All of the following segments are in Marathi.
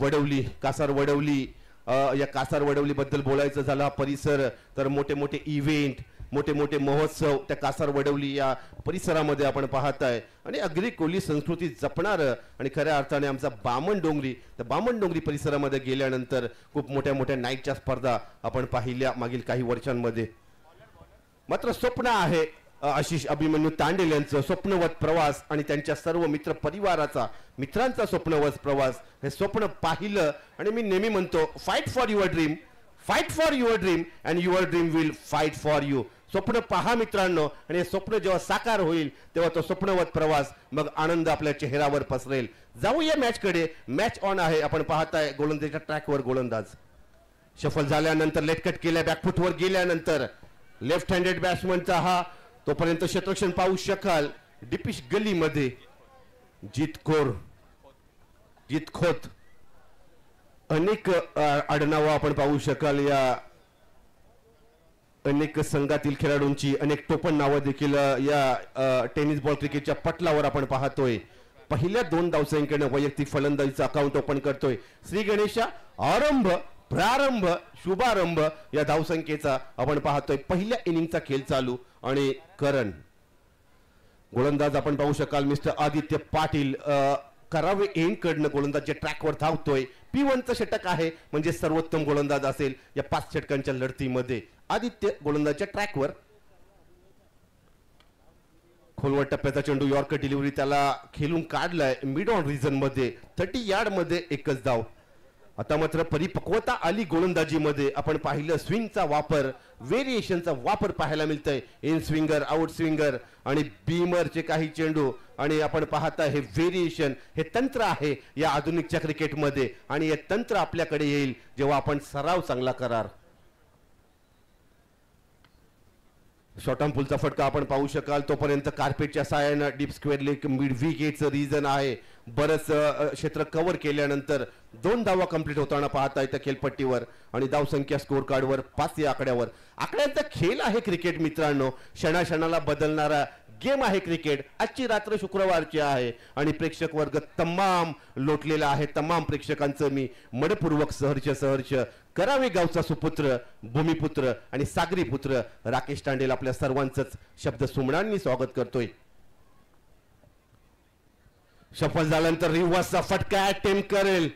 वडवली, कासार वडवली, या कासार वडवली बद्दल बोलायचं झालं, हा परिसर तर मोठे मोठे इव्हेंट, मोठे मोठे महोत्सव त्या कासार वडवली या परिसरामध्ये आपण पाहताय आणि अगदी कोली संस्कृती जपणार आणि खऱ्या अर्थाने आमचा बामणडोंगरी, त्या बामणडोंगरी परिसरामध्ये गेल्यानंतर खूप मोठ्या मोठ्या नाईटच्या स्पर्धा आपण पाहिल्या मागील काही वर्षांमध्ये. मात्र स्वप्न आहे आशिष अभिमन्यू तांडेल यांचं स्वप्नवत प्रवास आणि त्यांच्या सर्व मित्र परिवाराचा, मित्रांचा स्वप्नवत प्रवास, हे स्वप्न पाहिलं आणि मी नेहमी म्हणतो fight for your dream, fight for your dream and your dream will fight for you. स्वप्न पहा मित्रांनो आणि हे स्वप्न जेव्हा साकार होईल तेव्हा तो स्वप्नवत प्रवास, मग आनंद आपल्या चेहऱ्यावर पसरेल. जाऊया मॅच कडे. मॅच ऑन आहे. आपण पाहताय गोलंदाजीच्या ट्रॅकवर गोलंदाज शफल झाल्यानंतर लेटकट केल्या, बॅकफुटवर गेल्यानंतर लेफ्ट हँडेड बॅट्समनचा हा तोपर्यंत क्षेत्ररक्षण पाहू शकाल. डिपिश गलीमध्ये जीत खोत अनेक आडनावं आपण पाहू शकाल. या अनेक संघातील खेळाडूंची अनेक टोपण नावं देखील या टेनिस बॉल क्रिकेटच्या पटलावर आपण पाहतोय. पहिल्या 2 धावसंख्येने वैयक्तिक फलंदाजीचा अकाउंट ओपन करतोय श्री गणेशा. आरंभ, प्रारंभ, शुभारंभ या धावसंख्येचा आपण पाहतोय. पहिल्या इनिंगचा खेळ चालू आणि करण गोलंदाज आपण पाहू शकाल मिस्टर आदित्य पाटील करावे एंड कडनं गोलंदाजच्या ट्रॅकवर धावतोय. P1चं षटक आहे म्हणजे सर्वोत्तम गोलंदाज असेल या 5 षटकांच्या लढतीमध्ये. आदित्य गोलंदाजच्या ट्रॅकवर, खोलवर टप्प्याचा चेंडू, यॉर्कर डिलिव्हरी, त्याला खेळून काढलाय मिड ऑन रिजन मध्ये. 30 यार्ड मध्ये एकच धाव. आता मात्र परिपक्वता आली गोलंदाजीमध्ये. आपण पाहिलं स्विंगचा वापर, व्हेरिएशनचा वापर पाहायला मिळतंय. इन स्विंगर, आउट स्विंगर आणि बीमरचे काही चेंडू आणि आपण पाहता हे व्हेरिएशन, हे तंत्र आहे या आधुनिकच्या क्रिकेटमध्ये आणि हे तंत्र आपल्याकडे येईल जेव्हा आपण सराव चांगला करार. शॉर्ट आर्म पुलचा फटका आपण पाहू शकाल. तोपर्यंत कार्पेटच्या साहाय्यानं डीप स्क्वेअर लेग मिड विकेटचं रिजन आहे. बरंच क्षेत्र कव्हर केल्यानंतर 2 धावा कंप्लीट होताना पाहता येतं खेळपट्टीवर आणि धावसंख्या स्कोर कार्डवर 5 या आकड्यावर. आकड्यांचा खेळ आहे क्रिकेट मित्रांनो. क्षणाक्षणाला बदलणारा गेम आहे क्रिकेट. आजची रात्र शुक्रवारची आहे आणि प्रेक्षक वर्ग तमाम लोटलेला आहे. तमाम प्रेक्षकांचं मी मनपूर्वक सहर्ष करावे गावचा सुपुत्र, भूमिपुत्र आणि सागरी पुत्र राकेश तांडेल आपल्या सर्वांचंच शब्द सुमनांनी स्वागत करतोय. सफल झाल्यानंतर रिव्हर्सचा फटका अटेम्प्ट करेल.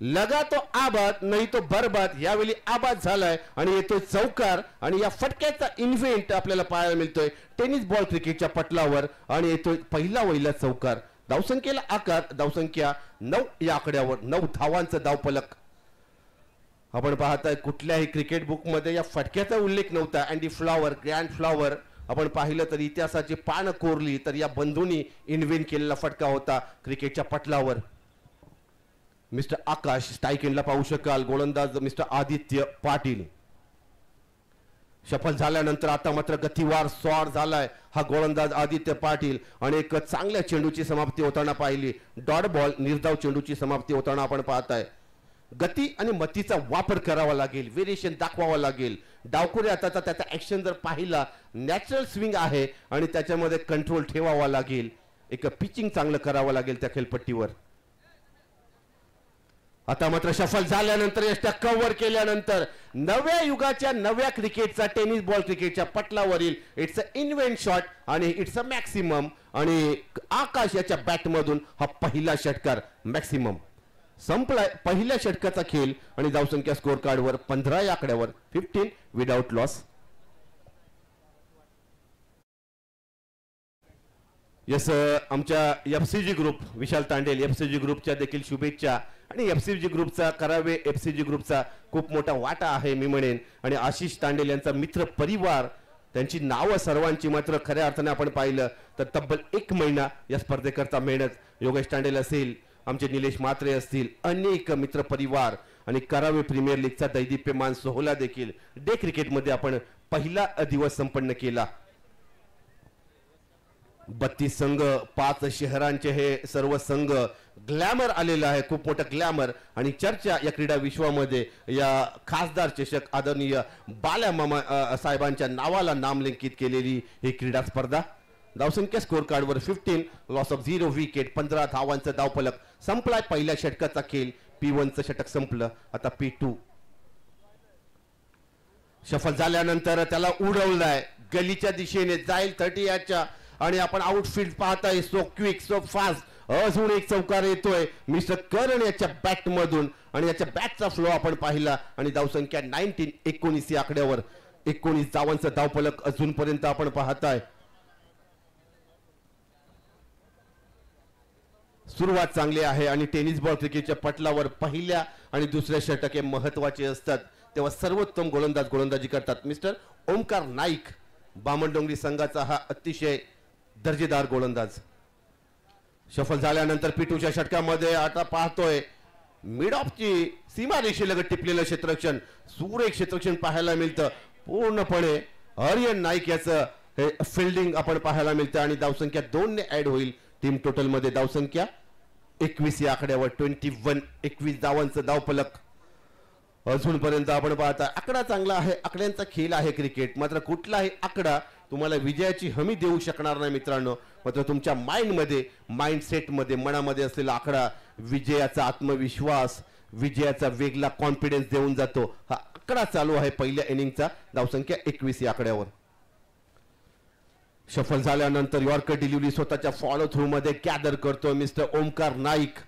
लगा तो आबाद नाही तो बरबाद. यावेळी आबाद झालाय आणि येतोय चौकार आणि या फटक्याचा इन्व्हेंट आपल्याला पाहायला मिळतोय टेनिस बॉल क्रिकेटच्या पटलावर आणि येतोय पहिला चौकार. धावसंख्येला आकार, धावसंख्या 9 या आकड्यावर. 9 धावांचं धावफलक आपण पाहताय. कुठल्याही क्रिकेट बुक मध्ये या फटक्याचा उल्लेख नव्हता. अँडी फ्लॉवर, ग्रँड फ्लॉवर आपण पाहिलं तर इतिहासाची पान कोरली तर या बंधूंनी इन्व्हेंट केलेला फटका होता क्रिकेटच्या पटलावर. मिस्टर आकाश स्ट्राईक एंडला पाहू शकाल. गोलंदाज मिस्टर आदित्य पाटील. सफल झाल्यानंतर आता मात्र गतिवार स्वार झालाय हा गोलंदाज आदित्य पाटील आणि एक चांगल्या चेंडूची समाप्ती होताना पाहिली. डॉट बॉल, निर्धाव चेंडूची समाप्ती होताना आपण पाहताय. गती आणि मतीचा वापर करावा लागेल, व्हेरिएशन दाखवावा लागेल. डावखुरे आता त्याचा ऍक्शन जर पाहिला, नॅचरल स्विंग आहे आणि त्याच्यामध्ये कंट्रोल ठेवावा लागेल. एक पिचिंग चांगलं करावं लागेल त्या खेळपट्टीवर. आता मात्र सफल झाल्यानंतर यष्टा कव्हर केल्यानंतर नव्या युगाच्या नव्या क्रिकेटचा टेनिस बॉल क्रिकेटच्या पटलावरील इट्स अ इन्व्हेंट शॉट आणि इट्स अ मॅक्सिमम आणि आकाश याच्या बॅटमधून हा पहिला षटकार मॅक्सिमम संपलाय. पहिल्या षटकाचा खेळ आणि धावसंख्या स्कोर कार्डवर 15 या आकड्यावर. 15 विदाउट लॉस. यस, आमच्या एफसीजी ग्रुप विशाल तांडेल एफसीजी ग्रुपच्या देखील शुभेच्छा आणि एफसीजी ग्रुपचा करावे एफसीजी ग्रुपचा खूप मोठा वाटा आहे मी म्हणेन. आणि आशिष तांडेल यांचा मित्र परिवार, त्यांची नावं सर्वांची मात्र खऱ्या अर्थाने आपण पाहिलं तर तब्बल 1 महिना या स्पर्धेकरता मेहनत. योगेश तांडेल असेल, आमचे निलेश मात्रे असतील, अनेक मित्र परिवार आणि करावे प्रीमियर लीगचा दैदिप्यमान सोहळा देखील डे क्रिकेटमध्ये आपण पहिला दिवस संपन्न केला. 32 संघ, 5 शहरांचे हे सर्व संघ. ग्लॅमर आलेला आहे, खूप मोठा ग्लॅमर आणि चर्चा या क्रीडा विश्वामध्ये. या खासदार चषक आदरणीय बाल्या मामा साहेबांच्या नावाला नामलिंकित केलेली ही क्रीडा स्पर्धा. धावसंख्या स्कोर कार्डवर 15, लॉस ऑफ 0 विकेट, 15 धावांचा धावफलक. संपलाय पहिल्या षटकाचा खेळ. P1चं षटक संपलं. आता P2 शफल झाल्यानंतर त्याला उडवलाय गलीच्या दिशेने जाईल 30 याच्या आणि आपण आउटफील्ड पाहताय. सो क्विक सो फास्ट अजून एक चौकार येतोय मिस्टर करण याच्या बॅट मधून आणि याच्या बॅटचा फ्लो आपण पाहिला आणि धावसंख्या 19 या आकड्यावर 19 धावांचा धावफलक अजूनपर्यंत आपण पाहताय. सुरुवात चांगली आहे आणि टेनिस बॉल क्रिकेटच्या पटलावर पहिल्या आणि दुसऱ्या षटक हे महत्वाचे असतात तेव्हा सर्वोत्तम गोलंदाजी करतात. मिस्टर ओमकार नाईक बामणडोंगरी संघाचा हा अतिशय दर्जेदार गोलंदाज. सफल झाल्यानंतर पिटूच्या षटकामध्ये आता पाहतोय मिड ऑफची सीमा रेषेलगत टिपलेलं क्षेत्ररक्षण सुरेख क्षेत्ररक्षण पाहायला मिळतं. पूर्णपणे आर्यन नाईक याचं हे फिल्डिंग आपण पाहायला मिळतं आणि धावसंख्या 2 ने ऍड होईल टीम टोटल मध्ये. धावसंख्या 21 या आकड्यावर 21 धावांचं धावफलक अजूनपर्यंत आपण पाहता. आकडा चांगला आहे, आकड्यांचा खेळ आहे क्रिकेट. मात्र कुठलाही आकडा तुम्हाला विजयाची हमी देऊ शकणार नाही मित्रांनो. मात्र तुमच्या माइंडसेट मध्ये मनामध्ये असलेला आकडा विजयाचा आत्मविश्वास विजयाचा वेगळा कॉन्फिडन्स देऊन जातो. हा आकडा चालू आहे पहिल्या इनिंगचा. धावसंख्या 21 या आकड्यावर. सफल झाल्यानंतर यॉर्कर डिलिव्हरी स्वतःच्या फॉलो थ्रू मध्ये गॅदर करतो मिस्टर ओमकार नाईक.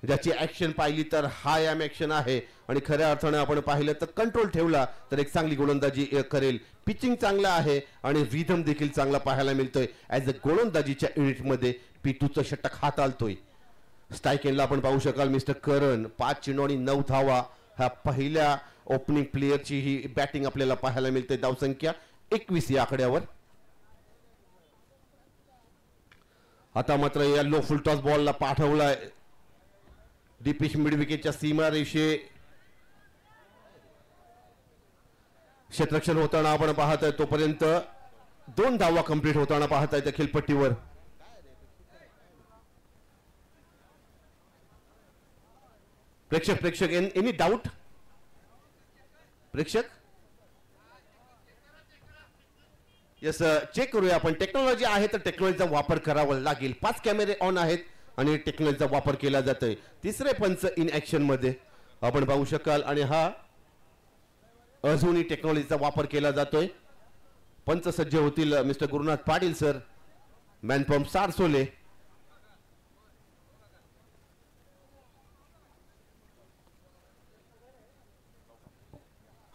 ज्याची ऍक्शन पाहिली तर हाय एम ऍक्शन आहे आणि खऱ्या अर्थाने आपण पाहिलं तर कंट्रोल ठेवला तर एक चांगली गोलंदाजी करेल. पिचिंग चांगला आहे आणि रिदम देखील चांगला पाहायला मिळतोय. ऍज अ गोलंदाजीच्या युनिट मध्ये P2चं षटक हाताळतोय. स्ट्राईक एंडला आपण पाहू शकाल मिस्टर करण 5 चेंडू आणि 9 धावा. ह्या पहिल्या ओपनिंग प्लेयरची ही बॅटिंग आपल्याला पाहायला मिळते. धावसंख्या 21 या आकड्यावर. आता मात्र या लो फुल टॉस बॉलला पाठवलाय डीपिश मिड विकेटच्या सीमा रेषे क्षेत्ररक्षण होताना आपण पाहताय. तोपर्यंत 2 धावा कंप्लीट होताना पाहताय त्या खेळपट्टीवर. प्रेक्षक एनी डाऊट प्रेक्षक यस चेक करूया आपण. टेक्नॉलॉजी आहे तर टेक्नॉलॉजीचा वापर करावा लागेल. 5 कॅमेरे ऑन आहेत आणि टेक्नॉलॉजीचा वापर केला जातोय. तिसरे पंच इन ऍक्शन मध्ये आपण पाहू शकाल आणि हा अजूनही टेक्नॉलॉजीचा वापर केला जातोय. पंच सज्ज होतील mister Gurunath Patil sir man from Sarsole.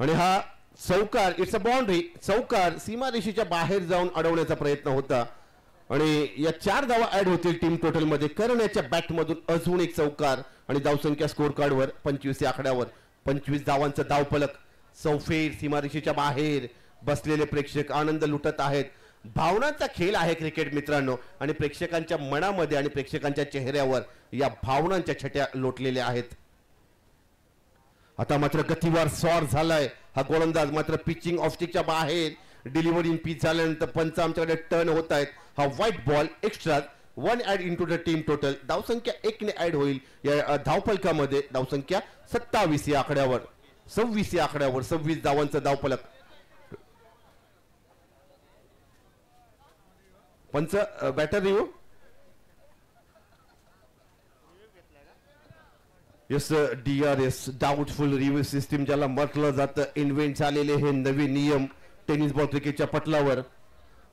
आणि हा चौकार इट्स अ बाउंड्री. चौकार सीमारेषेच्या बाहेर जाऊन अडवण्याचा प्रयत्न होता आणि या 4 धावा ऍड होतील टीम टोटल मध्ये. करण्याच्या बॅट मधून अजून एक चौकार आणि धावसंख्या स्कोर कार्ड वर 25 या आकड्यावर 25 धावांचं धावफलक. चौफेर सीमारेषेच्या बाहेर बसलेले प्रेक्षक आनंद लुटत आहेत. भावनांचा खेळ आहे क्रिकेट मित्रांनो आणि प्रेक्षकांच्या मनामध्ये आणि प्रेक्षकांच्या चेहऱ्यावर या भावनांच्या छट्या लोटलेल्या आहेत. आता मात्र गतीवार स्वार झालाय हा गोलंदाज. मात्र पिचिंग ऑफस्टिकच्या बाहेर डिलिव्हरी इन पिच झाल्यानंतर पंच आमच्याकडे टर्न होत आहेत. हा white ball extra 1 add into the team total. धावसंख्या 1 ने ऍड होईल या धावफलकामध्ये. धावसंख्या 27 या आकड्यावर 26 या आकड्यावर 26 धावांचं धावफलक. पंच batter review yes DRS doubtful review system ज्याला म्हटलं जातं. इन्व्हेंट झालेले हे नवीन नियम टेनिस बॉल क्रिकेटच्या पटलावर.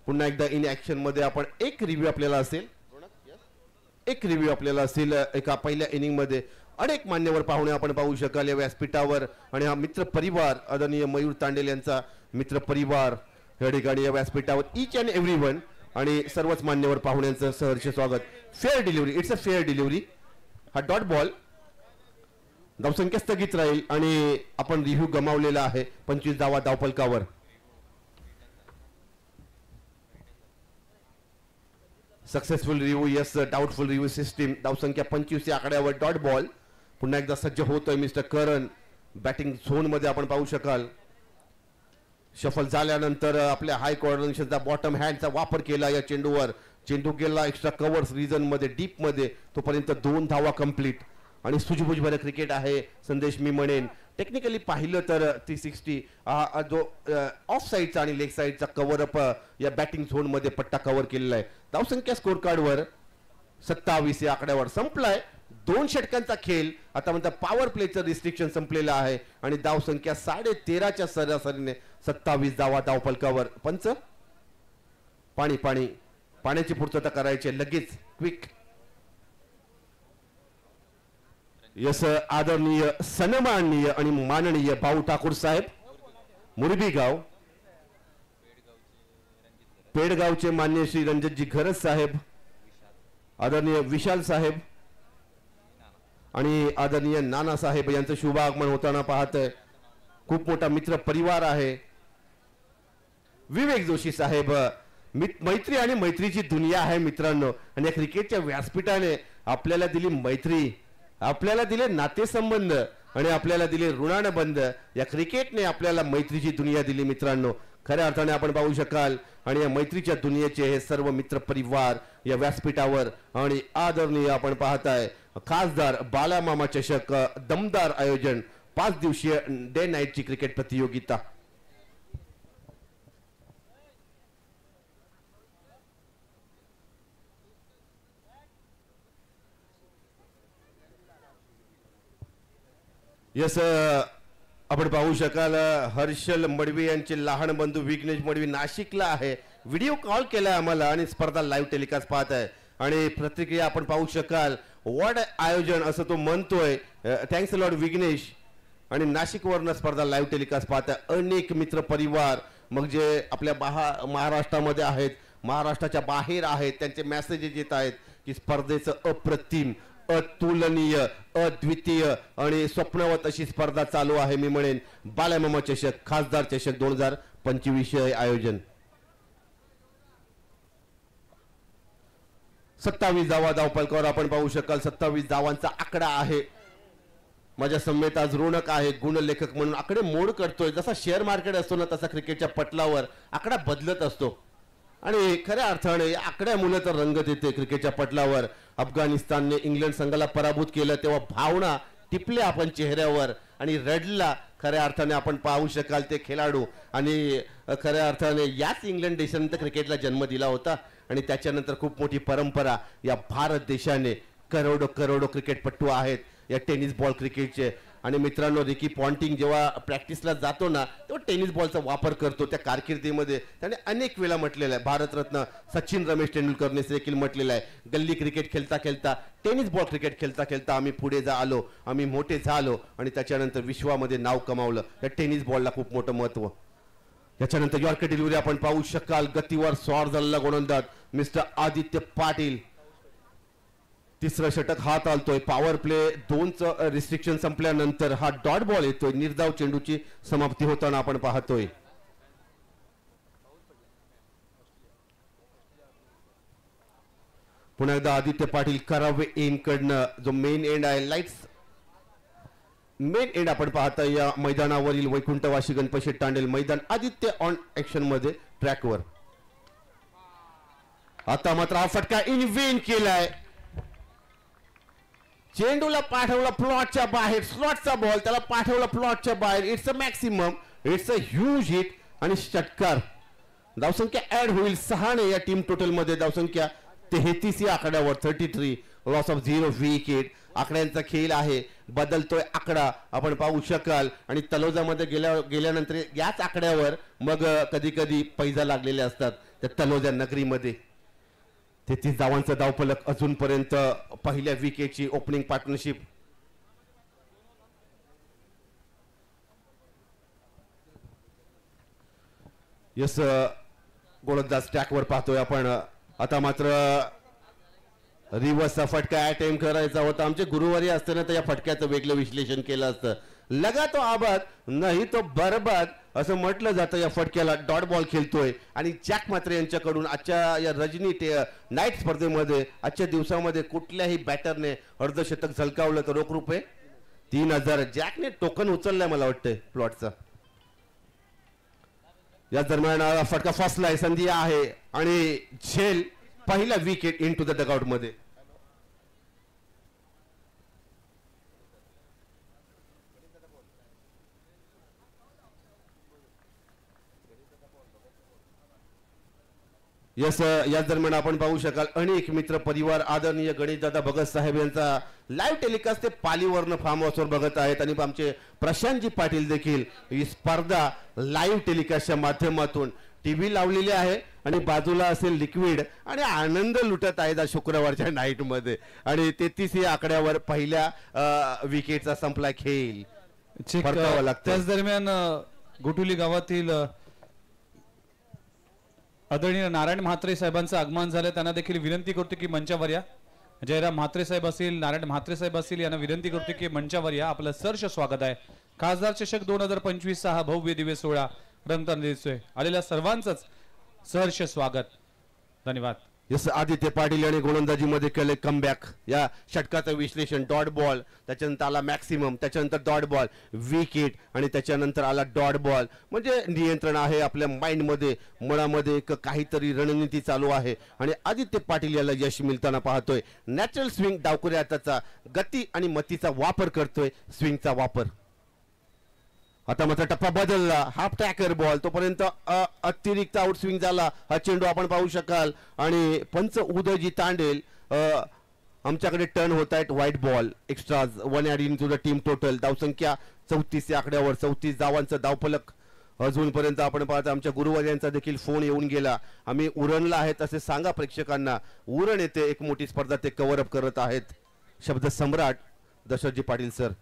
पुन्हा एकदा इन ऍक्शन मध्ये आपण एक रिव्ह्यू आपल्याला असेल एका पहिल्या इनिंग मध्ये. अनेक मान्यवर पाहुणे आपण पाहू शकाल या व्यासपीठावर आणि हा मित्र परिवार आदरणीय मयूर तांडेल यांचा मित्र परिवार या ठिकाणी या व्यासपीठावर. ईच अँड एव्हरीवन आणि सर्वच मान्यवर पाहुण्यांचं सहर्ष स्वागत. Fair delivery it's a fair delivery. हा डॉट बॉल. धावसंख्या स्थगित राहील आणि आपण रिव्ह्यू गमावलेला आहे 25 धावा धावफलकावर. Successful review yes doubtful review system. धावसंख्या 25 या आकड्यावर डॉट बॉल. पुन्हा एकदा सज्ज होतोय मिस्टर करण बॅटिंग झोन मध्ये आपण पाहू शकाल. शफल झाल्यानंतर आपल्या हाय कोऑर्डिनेशनचा बॉटम हँडचा वापर केला या चेंडूवर. चेंडू गेला एक्स्ट्रा कव्हर्स रिजन मध्ये डीप मध्ये. तोपर्यंत 2 धावा कंप्लीट आणि सुजबुज भर क्रिकेट आहे संदेश मी म्हणेन. टेक्निकली पाहिलं तर 360 जो ऑफ साईडचा आणि लेग साईडचा कव्हर अप या बॅटिंग झोन मध्ये पट्टा कव्हर केलेला आहे. धावसंख्या स्कोर कार्ड वर 27 या आकड्यावर संपलाय 2 षटकांचा खेळ. आता म्हणता पॉवर प्लेचं रिस्ट्रिक्शन संपलेलं आहे आणि धाव संख्या 13.5च्या सरासरीने 27 धावा धावफलकावर. पंच पाण्याची पूर्तता करायची लगेच क्विक. यस आदरणीय सन्माननीय आणि माननीय भाऊ ठाकूर साहेब मुरबी गाव पेडगावचे मान्य श्री रणजितजी घरज साहेब, आदरणीय विशाल साहेब आणि आदरणीय नाना साहेब यांचं शुभ आगमन होताना पाहतोय. खूप मोठा मित्र परिवार आहे. विवेक जोशी साहेब, मैत्री आणि मैत्रीची दुनिया आहे मित्रांनो. आणि या क्रिकेटच्या व्यासपीठाने आपल्याला दिली मैत्री, आपल्याला दिले नातेसंबंध आणि आपल्याला दिले ऋणानुबंध. या क्रिकेटने आपल्याला मैत्रीची दुनिया दिली मित्रांनो. खऱ्या अर्थाने आपण पाहू शकाल आणि या मैत्रीच्या दुनियेचे हे सर्व मित्र परिवार या व्यासपीठावर. आणि आदरणीय आपण पाहताय खासदार बालामामा चषक दमदार आयोजन 5 दिवसीय डे नाईटची क्रिकेट प्रतियोगिता. यस आपण पाहू शकाल हर्षल मडवी यांचे लहान बंधू विघ्नेश मडवी नाशिकला आहे. व्हिडिओ कॉल केलाय आम्हाला आणि स्पर्धा लाईव्ह टेलिकास्ट पाहत आहे आणि प्रतिक्रिया आपण पाहू शकाल. वॉट आयोजन असं तो म्हणतोय. Thanks lord Vighnesh. आणि नाशिकवरनं स्पर्धा लाईव्ह टेलिकास्ट पाहत आहे. अनेक मित्र परिवार मग जे आपल्या महाराष्ट्रामध्ये आहेत, महाराष्ट्राच्या बाहेर आहेत, त्यांचे मेसेजेस येत आहेत की स्पर्धेचं अप्रतिम, अतुलनीय, अद्वितीय आणि स्वप्नवत अशी स्पर्धा चालू आहे. मी म्हणेन बालामामा चषक खासदार चषक 2025 आयोजन. 27 धावा धावफलकावर आपण पाहू शकाल. 27 धावांचा आकडा आहे. माझ्या समेत आज रोनक आहे गुणलेखक म्हणून. आकडे मोड करतोय. जसा शेअर मार्केट असतो ना तसा क्रिकेटच्या पटलावर आकडा बदलत असतो आणि खऱ्या अर्थाने आकड्यामुळे तर रंगत येते क्रिकेटच्या पटलावर. अफगाणिस्तानने इंग्लंड संघाला पराभूत केलं तेव्हा भावना टिपल्या आपण चेहऱ्यावर आणि रडला. खऱ्या अर्थाने आपण पाहू शकाल ते खेळाडू. आणि खऱ्या अर्थाने याच इंग्लंड देशानंतर क्रिकेटला जन्म दिला होता आणि त्याच्यानंतर खूप मोठी परंपरा या भारत देशाने. करोडो क्रिकेटपटू आहेत या टेनिस बॉल क्रिकेटचे. आणि मित्रांनो रिकी पॉन्टिंग जेव्हा प्रॅक्टिसला जातो ना तेव्हा टेनिस बॉलचा वापर करतो. त्या कारकिर्दीमध्ये त्याने अनेक वेळा म्हटलेलं आहे. भारतरत्न सचिन रमेश तेंडुलकरने देखील म्हटलेलं आहे, गल्ली क्रिकेट खेळता खेळता, टेनिस बॉल क्रिकेट खेळता खेळता आम्ही पुढे आलो, आम्ही मोठे झालो आणि त्याच्यानंतर विश्वामध्ये नाव कमावलं. या टेनिस बॉलला खूप मोठं महत्व. याच्यानंतर यॉर्कर डिलिव्हरी आपण पाहू शकाल. गतीवर स्वार झालेला गोलंदाज मिस्टर आदित्य पाटील. तिसरं षटक हात आलतोय. पॉवर प्ले 2चं रिस्ट्रिक्शन संपल्यानंतर हा डॉट बॉल येतोय. निर्धाव चेंडूची समाप्ती होताना आपण पाहतोय. पुन्हा एकदा आदित्य पाटील करावे एन कडनं जो मेन एंड आहे, लाईट्स मेन एंड आपण पाहता या मैदानावरील वैकुंठवासी गणपती टांडेल मैदान. आदित्य ऑन ऍक्शन मध्ये ट्रॅकवर. आता मात्र हा फटका इन वेन केलाय. चेंडूला पाठवला प्लॉटच्या बाहेर. स्लॉटचा बॉल त्याला पाठवला प्लॉटच्या बाहेर. It's a maximum, it's a huge hit आणि षटकार. धावसंख्या ऍड होईल 6 ने. या टीम टोटल मध्ये धावसंख्या 33 या आकड्यावर. 33 लॉस ऑफ 0 विकेट. आकड्यांचा खेळ आहे. बदलतोय आकडा आपण पाहू शकाल. आणि तलोजामध्ये गेल्यानंतर याच आकड्यावर मग कधी कधी पैजा लागलेले असतात त्या तलोजा नगरीमध्ये. 33 धावांचा धावफलक अजूनपर्यंत. पहिल्या विकेटची ओपनिंग पार्टनरशिप. यस गोलंदाज ट्रॅकवर पाहतोय आपण. आता मात्र रिव्हर्सचा फटका अटेम्प्ट करायचा होता. आमचे गुरुवारी असताना तर या फटक्याचं वेगळं विश्लेषण केलं असतं. लगा तो आबाद नाही तो बरबाद असं म्हटलं जातं या फटक्याला. डॉट बॉल खेळतोय आणि जॅक मात्र यांच्याकडून आजच्या या रजनी नाईट स्पर्धेमध्ये आजच्या दिवसामध्ये कुठल्याही बॅटरने अर्धशतक झलकावलं तर रोख रुपये 3000. जॅकने टोकन उचललाय मला वाटतंय प्लॉटचा. या दरम्यान फटका फसलाय. संधी आहे आणि झेल पहिला wicket in to the dugout मध्ये. यस याच दरम्यान आपण पाहू शकाल अनेक मित्र परिवार आदरणीय गणेशदादा भगत साहेब यांचा लाईव्ह टेलिकास्ट ते पालीवरनं फार्म हाऊसवर बघत आहेत आणि आमचे प्रशांतजी पाटील देखील ही स्पर्धा लाईव्ह टेलिकास्टच्या माध्यमातून टीव्ही लावलेली आहे आणि बाजूला असेल लिक्विड आणि आनंद लुटत आहेत आज शुक्रवारच्या नाईट मध्ये आणि 33 या आकड्यावर पहिल्या विकेटचा संपला खेळ त्याच दरम्यान गोटुली गावातील आदरणीय नारायण म्हात्रे साहेबांचं आगमन झालं त्यांना देखील विनंती करतो की मंचावर या जयराम म्हात्रे साहेब असतील नारायण म्हात्रे साहेब असतील यांना विनंती करतो की मंचावर या आपलं सहर्ष स्वागत आहे खासदार चषक 2025 हा भव्य दिव्य सोहळा रंगताना दिसतोय आलेल्या सर्वांचंच सहर्ष स्वागत धन्यवाद यस आदित्य पाटील आणि गोलंदाजी मध्ये केले कमबॅक या षटकाचं विश्लेषण डॉट बॉल त्याच्यानंतर आला मॅक्सिमम त्याच्यानंतर डॉट बॉल विकेट आणि त्याच्यानंतर आला डॉट बॉल म्हणजे नियंत्रण आहे आपल्या माइंड मध्ये मनामध्ये एक काहीतरी रणनीती चालू आहे आणि आदित्य पाटील याला यश मिळताना पाहतोय नॅचरल स्विंग डावकुरे हाताचा गती आणि मतीचा वापर करतोय स्विंगचा वापर आता मात्र टप्पा बदलला हाफ टॅकर बॉल तोपर्यंत अतिरिक्त आउट स्विंग झाला हा चेंडू आपण पाहू शकाल आणि पंच उदयजी तांडेल आमच्याकडे टर्न होत आहेत white ball extra 1 add in to the team total धावसंख्या 34 या आकड्यावर 34 धावांचं धावफलक अजूनपर्यंत आपण पाहता आमच्या गुरुवार यांचा देखील फोन येऊन गेला आम्ही उरणला आहेत असे सांगा प्रेक्षकांना उरण येथे एक मोठी स्पर्धा ते कव्हर अप करत आहेत शब्द सम्राट दशरथजी पाटील सर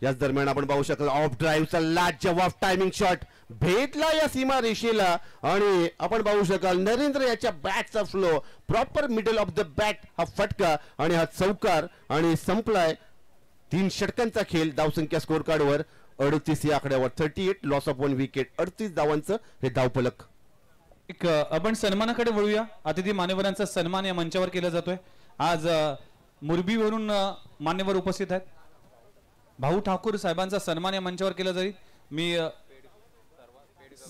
याच दरम्यान आपण पाहू शकतो ऑफ ड्राईव्हचा लाजवाब टायमिंग शॉट भेटला या सीमा रेषेला आणि आपण पाहू शकाल नरेंद्र याच्या बॅटचा flow proper middle of the bat हा फटका आणि हा चौकार आणि संपलाय 3 षटकांचा खेळ धावसंख्या स्कोर कार्डवर 38 या आकड्यावर 38 लॉस ऑफ 1 विकेट 38 धावांचं हे धावफलक एक आपण सन्मानाकडे वळूया अतिथी मान्यवरांचा सन्मान या मंचावर केला जातोय आज मुरबीवरून मान्यवर उपस्थित आहेत भाऊ ठाकूर साहेबांचा सन्मान या मंचावर केला जाईल मी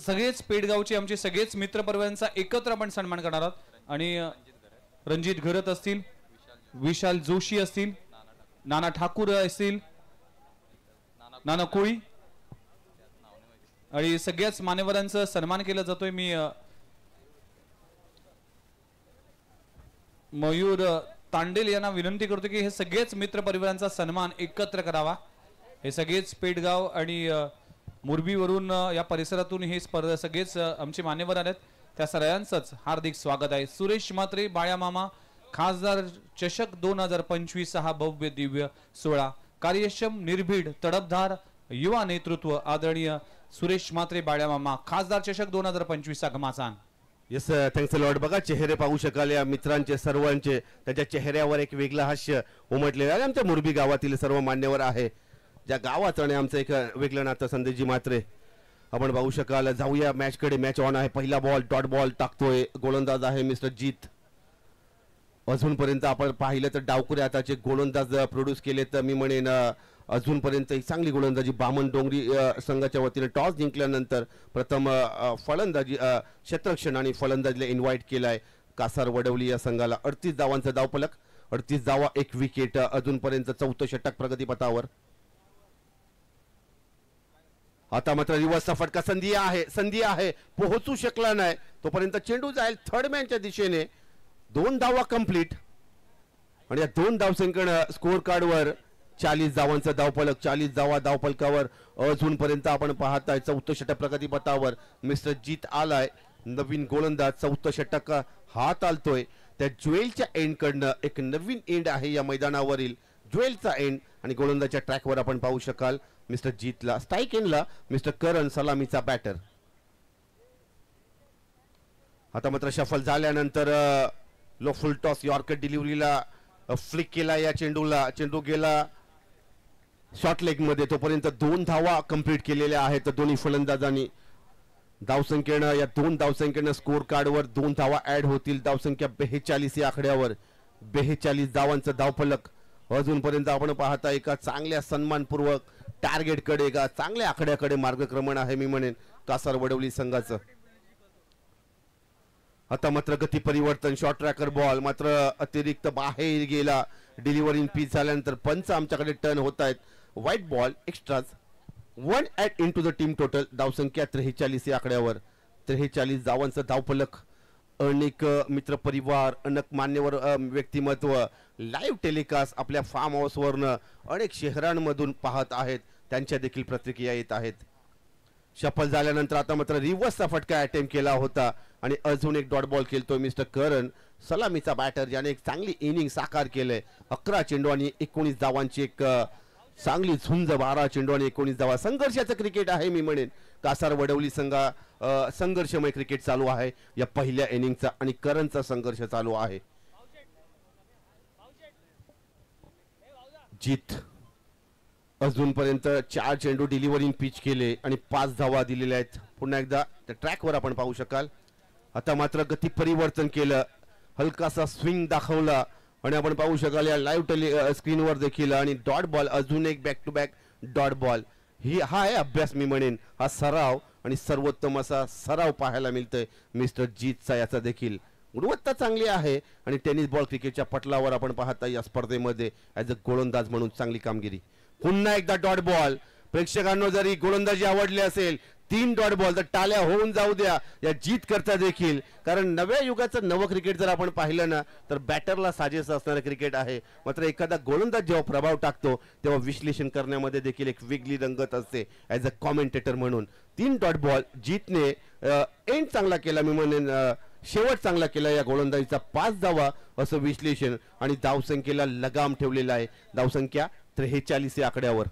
सगळेच पेडगावचे आमचे सगळेच मित्र परिवारांचा एकत्र आपण सन्मान करणार आहोत आणि रणजित घरत असतील विशाल जोशी असतील नाना ठाकूर असतील नाना कोळी आणि सगळ्याच मान्यवरांचा सन्मान केला जातोय मी मयूर तांडेल यांना विनंती करतो की हे सगळेच मित्र परिवारांचा सन्मान एकत्र करावा हे सगळेच पेडगाव आणि मुरबीवरून या परिसरातून हे स्पर्धा सगळेच आमचे मान्यवर आलेत त्या सगळ्यांचंच हार्दिक स्वागत आहे सुरेश म्हात्रे बाळ्या मामा खासदार चषक 2025 हा भव्य दिव्य सोहळा कार्यक्षम निर्भीड तडफदार युवा नेतृत्व आदरणीय सुरेश म्हात्रे बाळ्या मामा खासदार चषक 2025 चा घमासान येस थँक्स अ लॉट बघा चेहरे पाहू शकाल या मित्रांचे सर्वांचे त्याच्या चेहऱ्यावर एक वेगळं हास्य उमटलेलं आहे आमच्या मुरबी गावातील सर्व मान्यवर आहे ज्या गावात आणि आमचं एक वेगळं नातं संदेशजी म्हात्रे आपण पाहू शकाल जाऊया मॅच कडे मॅच ऑन आहे पहिला बॉल डॉट बॉल टाकतोय गोलंदाज आहे मिस्टर जीत अजूनपर्यंत आपण पाहिलं तर डावकुरे हाताचे गोलंदाज प्रोड्यूस केले तर मी म्हणेन अजूनपर्यंत एक चांगली गोलंदाजी बामण डोंगरी संघाच्या वतीने टॉस जिंकल्यानंतर प्रथम फलंदाजी क्षेत्ररक्षण आणि फलंदाजीला इन्व्हाइट केलाय कासार वडवली या संघाला 38 धावांचा धावफलक 38 धावा 1 विकेट अजूनपर्यंत 4थं षटक प्रगतीपथावर आता मात्र रिव्हर्सचा फटका संधी आहे पोहोचू शकला नाही तोपर्यंत चेंडू जाईल थर्ड मॅनच्या दिशेने 2 धावा कंप्लीट आणि या 2 धावसंख्येनं स्कोर कार्डवर 40 धावांचा धावफलक 40 धावा धावफलकावर अजूनपर्यंत आपण पाहताय 4थं षटक प्रगतीपथावर मिस्टर जीत आलाय नवीन गोलंदाज 4थं षटक हात आलतोय त्या ज्वेलच्या एंड कडनं एक नवीन एंड आहे या मैदानावरील ज्वेलचा एंड आणि गोलंदाजच्या ट्रॅकवर आपण पाहू शकाल मिस्टर जीतला स्ट्राइक एंडला मिस्टर करण सलामीचा बॅटर आता मात्र शफल झाल्यानंतर लो फुल टॉस यॉर्कर डिलिव्हरीला फ्लिक केला या चेंडूला चेंडू गेला शॉर्ट लेग मध्ये तोपर्यंत 2 धावा कंप्लीट केलेल्या आहेत दोन्ही फलंदाजांनी धावसंख्येनं या 2 धावसंख्येनं स्कोर कार्डवर 2 धावा ऍड होतील धावसंख्या 42 या आकड्यावर 42 धावांचं धावफलक अजूनपर्यंत आपण पाहता एका चांगल्या सन्मानपूर्वक टार्गेट कडे एका चांगल्या आकड्याकडे मार्गक्रमण आहे मी म्हणेन कासार वडवली संघाचं आता मात्र गती परिवर्तन शॉर्ट ट्रॅकर बॉल मात्र अतिरिक्त बाहेर गेला डिलिव्हरी पीच झाल्यानंतर पंच आमच्याकडे टर्न होत आहेत white ball extras 1 at in to the team total धावसंख्या 43 या आकड्यावर 43 धावांचं धावफलक अनेक मित्रपरिवार, अनेक मान्यवर व्यक्तिमत्व लाईव्ह टेलिकास्ट आपल्या फार्म हाऊसवरनं अनेक शहरांमधून पाहत आहेत. त्यांच्या देखील प्रतिक्रिया येत आहेत. सफल झाल्यानंतर आता मात्र रिव्हर्सचा फटका अटेम्प्ट केला होता आणि अजून एक डॉट बॉल खेळतोय मिस्टर करण, सलामीचा बॅटर, ज्याने एक चांगली इनिंग साकार केलंय. 11 चेंडू आणि 19 धावांची एक चांगली झुंज. 12 चेंडू आणि 19 धावा. संघर्षाचं क्रिकेट आहे मी म्हणेन. कासार वडवली संघर्षमय क्रिकेट चालू आहे या पहिल्या इनिंगचा आणि करणचा संघर्ष चालू आहे. जीत अजूनपर्यंत 4 चेंडू डिलिव्हरिंग पिच केले आणि 5 धावा दिलेल्या आहेत. पुन्हा एकदा त्या ट्रॅकवर आपण पाहू शकाल. आता मात्र गती परिवर्तन केलं, हलकासा स्विंग दाखवला आणि आपण पाहू शकाल या लाईव्ह स्क्रीनवर देखील. आणि डॉट बॉल, अजून एक back to back dot ball. हा आहे अभ्यास मी म्हणेन, हा सराव आणि सर्वोत्तम असा सराव पाहायला मिळतोय मिस्टर जीतचा. याचा देखील गुणवत्ता चांगली आहे आणि टेनिस बॉल क्रिकेटच्या पटलावर आपण पाहता या स्पर्धेमध्ये ॲज अ गोलंदाज म्हणून चांगली कामगिरी. पुन्हा एकदा डॉट बॉल. प्रेक्षकांना जरी गोलंदाजी आवडली असेल, 3 डॉट बॉल तर टाळ्या होऊन जाऊ द्या या जीत करता देखील. कारण नव्या युगाचं नवं क्रिकेट जर आपण पाहिलं ना तर बॅटरला साजेसं असणारं क्रिकेट आहे. मात्र एखादा गोलंदाज जेव्हा प्रभाव टाकतो तेव्हा विश्लेषण करण्यामध्ये देखील एक वेगळी रंगत असते ॲज अ कॉमेंटेटर म्हणून. 3 डॉट बॉल जीतने एंड चांगला केला मी म्हणेन, शेवट चांगला केला या गोलंदाजीचा. 5 धावा असं विश्लेषण आणि धावसंख्येला लगाम ठेवलेला आहे. धावसंख्या 43 या आकड्यावर.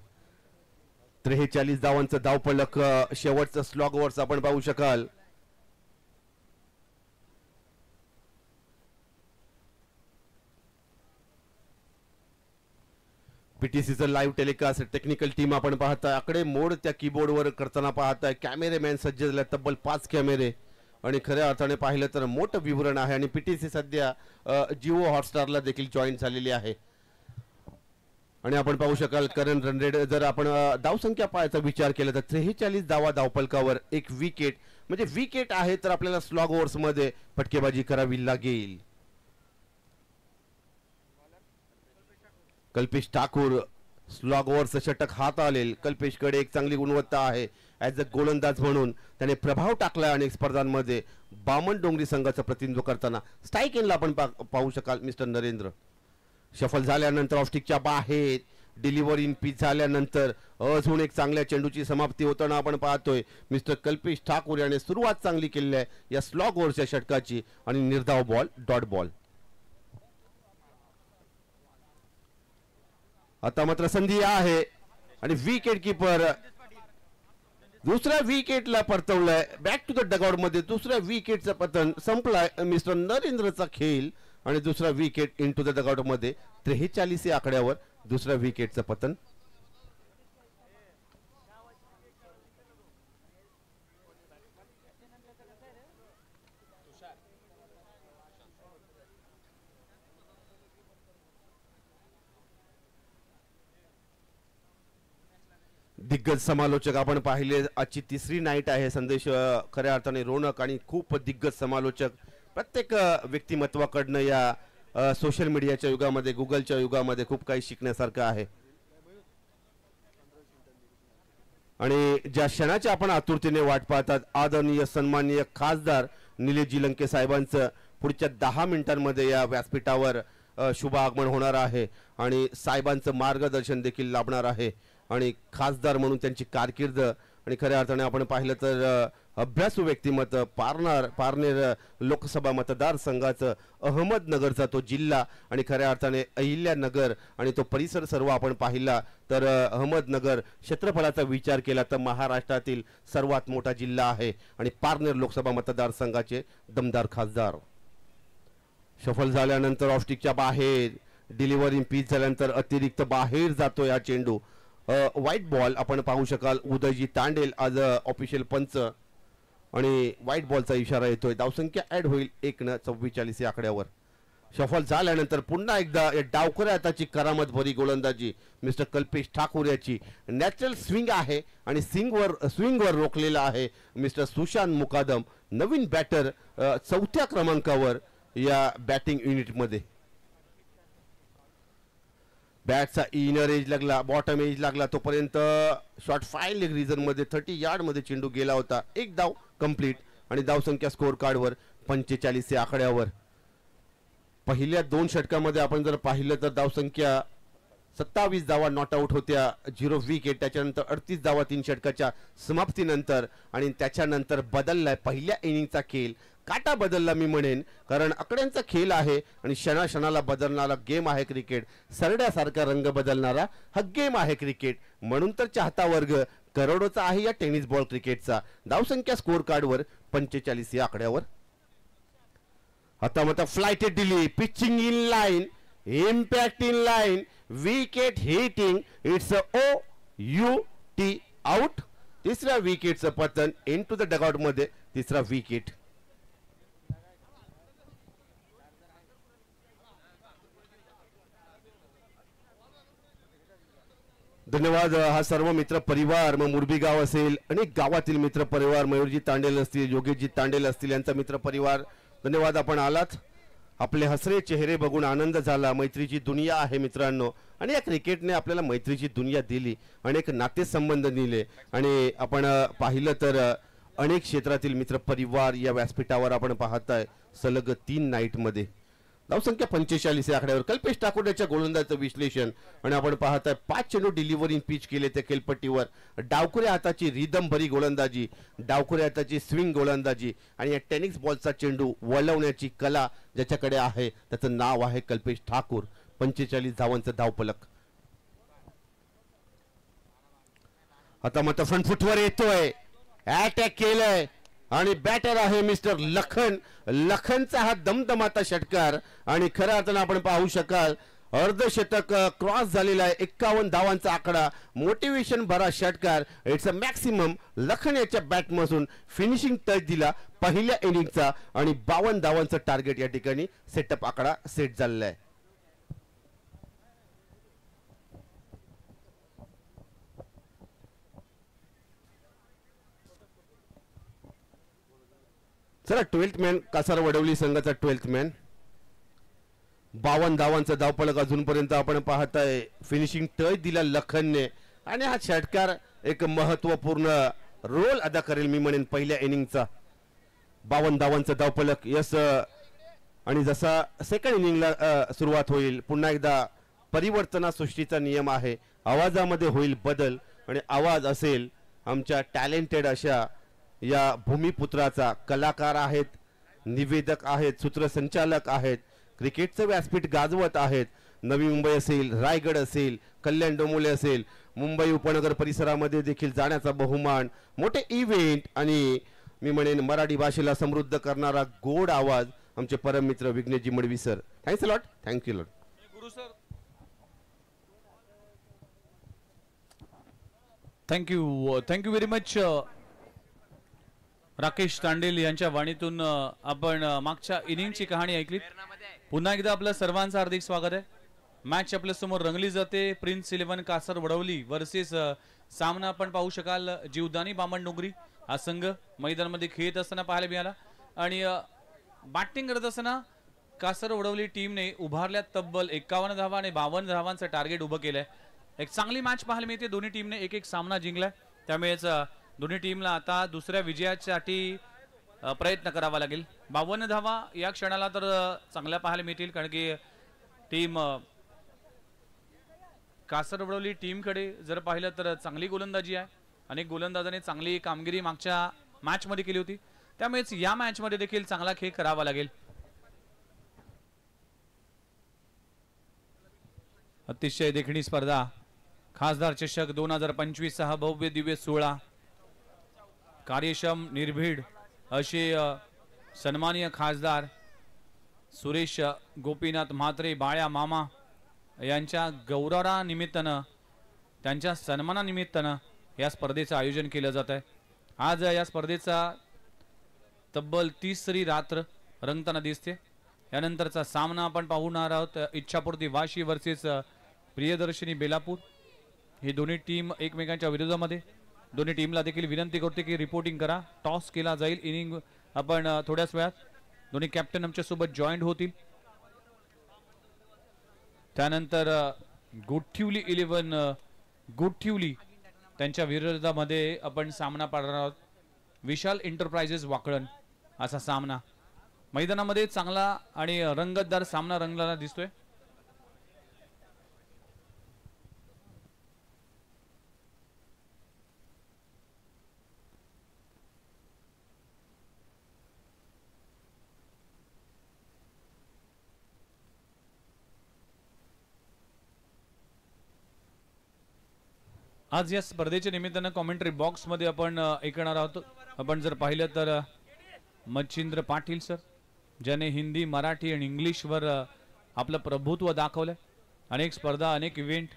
43 धावांचं धावफलक शेवटचं स्लॉग ओव्हर्स आपण पाहू शकाल. पीटीसीचं लाईव्ह टेलिकास्ट टेक्निकल टीम आपण पाहताय. आकडे मोड त्या कीबोर्डवर करताना पाहताय. कॅमेरेमॅन सज्ज झाले, तब्बल 5 कॅमेरे आणि खऱ्या अर्थाने पाहिलं तर मोठं विवरण आहे. आणि पीटीसी सध्या जिओ हॉटस्टारला देखील जॉईन झालेली आहे. आणि आपण पाहू शकाल करण रन रेट, जर आपण धावसंख्या पाहायचा विचार केला तर 43 धावा धावफलकावर, 1 विकेट. म्हणजे विकेट आहे तर आपल्याला स्लॉग ओव्हर्स मध्ये फटकेबाजी करावी लागेल. कल्पेश ठाकूर स्लॉग ओव्हरचं षटक हात आलेल. कल्पेशकडे एक चांगली गुणवत्ता आहे ॲज अ गोलंदाज म्हणून. त्याने प्रभाव टाकला अनेक स्पर्धांमध्ये बामण डोंगरी संघाचं प्रतिनिधित्व करताना. स्ट्राईक एंडला आपण पाहू शकाल मिस्टर नरेंद्र. सफल झाल्यानंतर ऑफस्टिकच्या बाहेर डिलिव्हरी पिच झाल्यानंतर अजून एक चांगल्या चेंडूची समाप्ती होताना आपण पाहतोय. मिस्टर कल्पेश ठाकूर याने सुरुवात चांगली केली आहे या स्लॉग ओव्हरच्या षटकाची आणि निर्धाव बॉल डॉट बॉल. आता मात्र संधी आहे आणि विकेट किपर दुसऱ्या विकेटला परतवलाय. बॅक टू द डगआउट मध्ये दुसऱ्या विकेटचं पतन संपलाय मिस्टर नरेंद्रचा खेळ आणि दुसरा wicket in to the dugout मध्ये. 43 या आकड्यावर दुसऱ्या विकेटचं पतन. दिग्गज समालोचक आपण पाहिले. आजची 3री नाईट आहे. संदेश खऱ्या अर्थाने रोनक आणि खूप दिग्गज समालोचक प्रत्येक व्यक्तिमत्वाकडनं या सोशल मीडियाच्या युगामध्ये, गुगलच्या युगामध्ये खूप काही शिकण्यासारखं आहे. आणि ज्या क्षणाची आपण आतुरतेने वाट पाहतात, आदरणीय सन्माननीय खासदार निलेशजी लंके साहेबांचं पुढच्या 10 मिनिटांमध्ये या व्यासपीठावर शुभ आगमन होणार आहे आणि साहेबांचं मार्गदर्शन देखील लाभणार आहे. आणि खासदार म्हणून त्यांची कारकीर्द आणि खऱ्या अर्थाने आपण पाहिलं तर अभ्यासू व्यक्तिमत्व, पारनेर लोकसभा मतदारसंघाचं अहमदनगरचा तो जिल्हा आणि खऱ्या अर्थाने अहिल्यानगर आणि तो परिसर सर्व आपण पाहिला तर अहमदनगर क्षेत्रफळाचा विचार केला तर महाराष्ट्रातील सर्वात मोठा जिल्हा आहे. आणि पारनेर लोकसभा मतदारसंघाचे दमदार खासदार. सफल झाल्यानंतर ऑफस्टिकच्या बाहेर डिलिव्हरी पिच झाल्यानंतर अतिरिक्त बाहेर जातो या चेंडू. व्हाईट बॉल आपण पाहू शकाल. उदयजी तांडेल आज ऑफिशियल पंच आणि व्हाईट बॉलचा इशारा येतोय. धावसंख्या ऍड होईल 1/44 या आकड्यावर. सफल झाल्यानंतर पुन्हा एकदा या डावकऱ्या हाताची करामत भरी गोलंदाजी मिस्टर कल्पेश ठाकूर याची. नॅचरल स्विंग आहे आणि स्विंगवर रोखलेला आहे मिस्टर सुशांत मुकादम, नवीन बॅटर 4थ्या क्रमांकावर या बॅटिंग युनिटमध्ये. बॅटचा इनर एज लागला, बॉटम एज लागला तोपर्यंत शॉट 5 लेग रिजन मध्ये 30 यार्ड मध्ये चेंडू गेला होता. 1 धाव कंप्लीट आणि धावसंख्या स्कोर कार्डवर 45 या आकड्यावर. पहिल्या 2 षटकामध्ये आपण जर पाहिलं तर धावसंख्या 27 धावा नॉट आउट होत्या, 0 विकेट. त्याच्यानंतर 38 धावा 3 षटकाच्या समाप्तीनंतर. आणि त्याच्यानंतर बदललाय पहिल्या इनिंगचा खेळ, काटा बदलला मी म्हणेन, कारण आकड्यांचा खेळ आहे आणि क्षणाक्षणाला बदलणारा गेम आहे क्रिकेट. सरड्यासारखा रंग बदलणारा हा गेम आहे क्रिकेट. म्हणून तर चाहता वर्ग करोडोचा आहे या टेनिस बॉल क्रिकेटचा. धावसंख्या स्कोर कार्डवर 45 या आकड्यावर. आता मग फ्लाइटेड दिली, pitching in line, impact in line, wicket hitting, it's OUT out. तिसऱ्या विकेटचं पतन, इन टू द डगआउट मध्ये तिसरा विकेट. धन्यवाद. हा सर्व मित्र परिवार, मग मुरबी गाव असेल, अनेक गावातील मित्र परिवार, मयूरजी तांडेल असतील, योगेशजी तांडेल असतील, यांचा मित्र परिवार, धन्यवाद. आपण आलात. आपले हसरे चेहरे बघून आनंद झाला. मैत्रीची दुनिया आहे मित्रांनो, आणि या क्रिकेटने आपल्याला मैत्रीची दुनिया दिली, अनेक नातेसंबंध दिले. आणि आपण पाहिलं तर अनेक क्षेत्रातील मित्र परिवार या व्यासपीठावर आपण पाहताय सलग 3 नाईटमध्ये. धावसंख्या 45 या आकड्यावर. कल्पेश ठाकूर याच्या गोलंदाजाचं विश्लेषण. आणि आपण पाहताय 5 चेंडू डिलिव्हरिंग पिच केले त्या खेळपट्टीवर. डावखुऱ्या हाताची रिदम भरी गोलंदाजी, डावखुऱ्या हाताची स्विंग गोलंदाजी, आणि या टेनिस बॉलचा चेंडू वळवण्याची कला ज्याच्याकडे आहे त्याचं नाव आहे कल्पेश ठाकूर. 45 धावांचं धावफलक. आता मात्र फ्रंट फुटवर येतोय, अटॅक केलंय, आणि बॅटर आहे मिस्टर लखन. लखनचा हा दमदमाता षटकार, आणि खऱ्या अर्थानं आपण पाहू शकाल अर्धशतक क्रॉस झालेला आहे. 51 धावांचा आकडा, मोटिवेशन भरा षटकार. It's a maximum. लखन याच्या बॅटमधून फिनिशिंग टच दिला पहिल्या इनिंगचा, आणि 52 धावांचं टार्गेट या ठिकाणी सेटअप आकडा सेट झालेला आहे. चला 12th मॅन कासार वडवली संघाचा 12th मॅन. 52 धावांचा धावफलक अजूनपर्यंत आपण पाहताय. फिनिशिंग टच दिला लखनने, आणि हा षटकार एक महत्वपूर्ण रोल अदा करेल मी म्हणेन पहिल्या इनिंगचा. 52 धावांचा धावफलक. यस. आणि जसा सेकंड इनिंगला सुरुवात होईल, पुन्हा एकदा परिवर्तना सृष्टीचा नियम आहे. आवाजामध्ये होईल बदल, आणि आवाज असेल आमच्या टॅलेंटेड अशा या भूमिपुत्राचा. कलाकार आहेत, निवेदक आहेत, सूत्रसंचालक आहेत, क्रिकेटचं व्यासपीठ गाजवत आहेत. नवी मुंबई असेल, रायगड असेल, कल्याण डोंबिवली असेल, मुंबई उपनगर परिसरामध्ये देखील जाण्याचा बहुमान, मोठे इव्हेंट, आणि मी म्हणेन मराठी भाषेला समृद्ध करणारा गोड आवाज आमचे परम मित्र विघ्नेशजी Madvi sir. Thanks a lot. Thank you lot. Guru sir, thank you very much. Rakesh Tandel यांच्या वाणीतून आपण मागच्या इनिंगची कहाणी ऐकली. पुन्हा एकदा आपलं सर्वांचं हार्दिक स्वागत आहे. मॅच आपल्या समोर रंगली जाते. प्रिन्स 11 कासार वडवली वर्सेस सामना आपण पाहू शकाल जीवदानी बामणडोंगरी हा संघ मैदानामध्ये खेळत असताना पाहायला मिळाला. आणि बॅटिंग करत असताना कासार वडवली टीमने उभारल्या तब्बल 51 धावा आणि 52 धावांचं टार्गेट उभं केलंय. एक चांगली मॅच पाहायला मिळते. दोन्ही टीमने एक एक सामना जिंकलाय. त्यामुळेच दोन्ही टीमला आता दुसऱ्या विजयासाठी प्रयत्न करावा लागेल. 52 धावा या क्षणाला तर चांगल्या पाहायला मिळतील, कारण की टीम कासार वडवली टीमकडे जर पाहिलं तर चांगली गोलंदाजी आहे. अनेक गोलंदाजांनी चांगली कामगिरी मागच्या मॅच मध्ये केली होती. त्यामुळेच या मॅच मध्ये देखील चांगला खेळ करावा लागेल. अतिशय देखणी स्पर्धा खासदार चषक 2025 हा भव्य दिव्य सोहळा. कार्यक्षम निर्भीड असे सन्माननीय खासदार सुरेश गोपीनाथ म्हात्रे बाळ्या मामा यांच्या गौरवानिमित्तानं, त्यांच्या सन्मानानिमित्तानं या स्पर्धेचं आयोजन केलं जात आहे. आज या स्पर्धेचा तब्बल 30री रात्र रंगताना दिसते. यानंतरचा सामना आपण पाहणार आहोत. इच्छापूर्ती वाशी वर्सेस प्रियदर्शनी बेलापूर. ही दोन्ही टीम एकमेकांच्या विरोधामध्ये. दोन्ही टीमला देखील विनंती करते की रिपोर्टिंग करा. टॉस केला जाईल. इनिंग आपण थोड्याच वेळात दोन्ही कॅप्टन आमच्या सोबत जॉईंट होतील. त्यानंतर गुठ्ठिवली 11 गुठ्ठिवली त्यांच्या विरोधामध्ये आपण सामना पाहणार आहोत. विशाल एंटरप्राइजेस वाकळण असा सामना. मैदानामध्ये चांगला आणि रंगतदार सामना रंगलेला दिसतोय. आज या स्पर्धेच्या निमित्तानं कॉमेंट्री बॉक्स मध्ये आपण ऐकणार आहोत. आपण जर पाहिलं तर मच्छिंद्र पाटील सर, ज्याने हिंदी, मराठी आणि इंग्लिशवर आपलं प्रभुत्व दाखवलंय. अनेक स्पर्धा, अनेक इव्हेंट.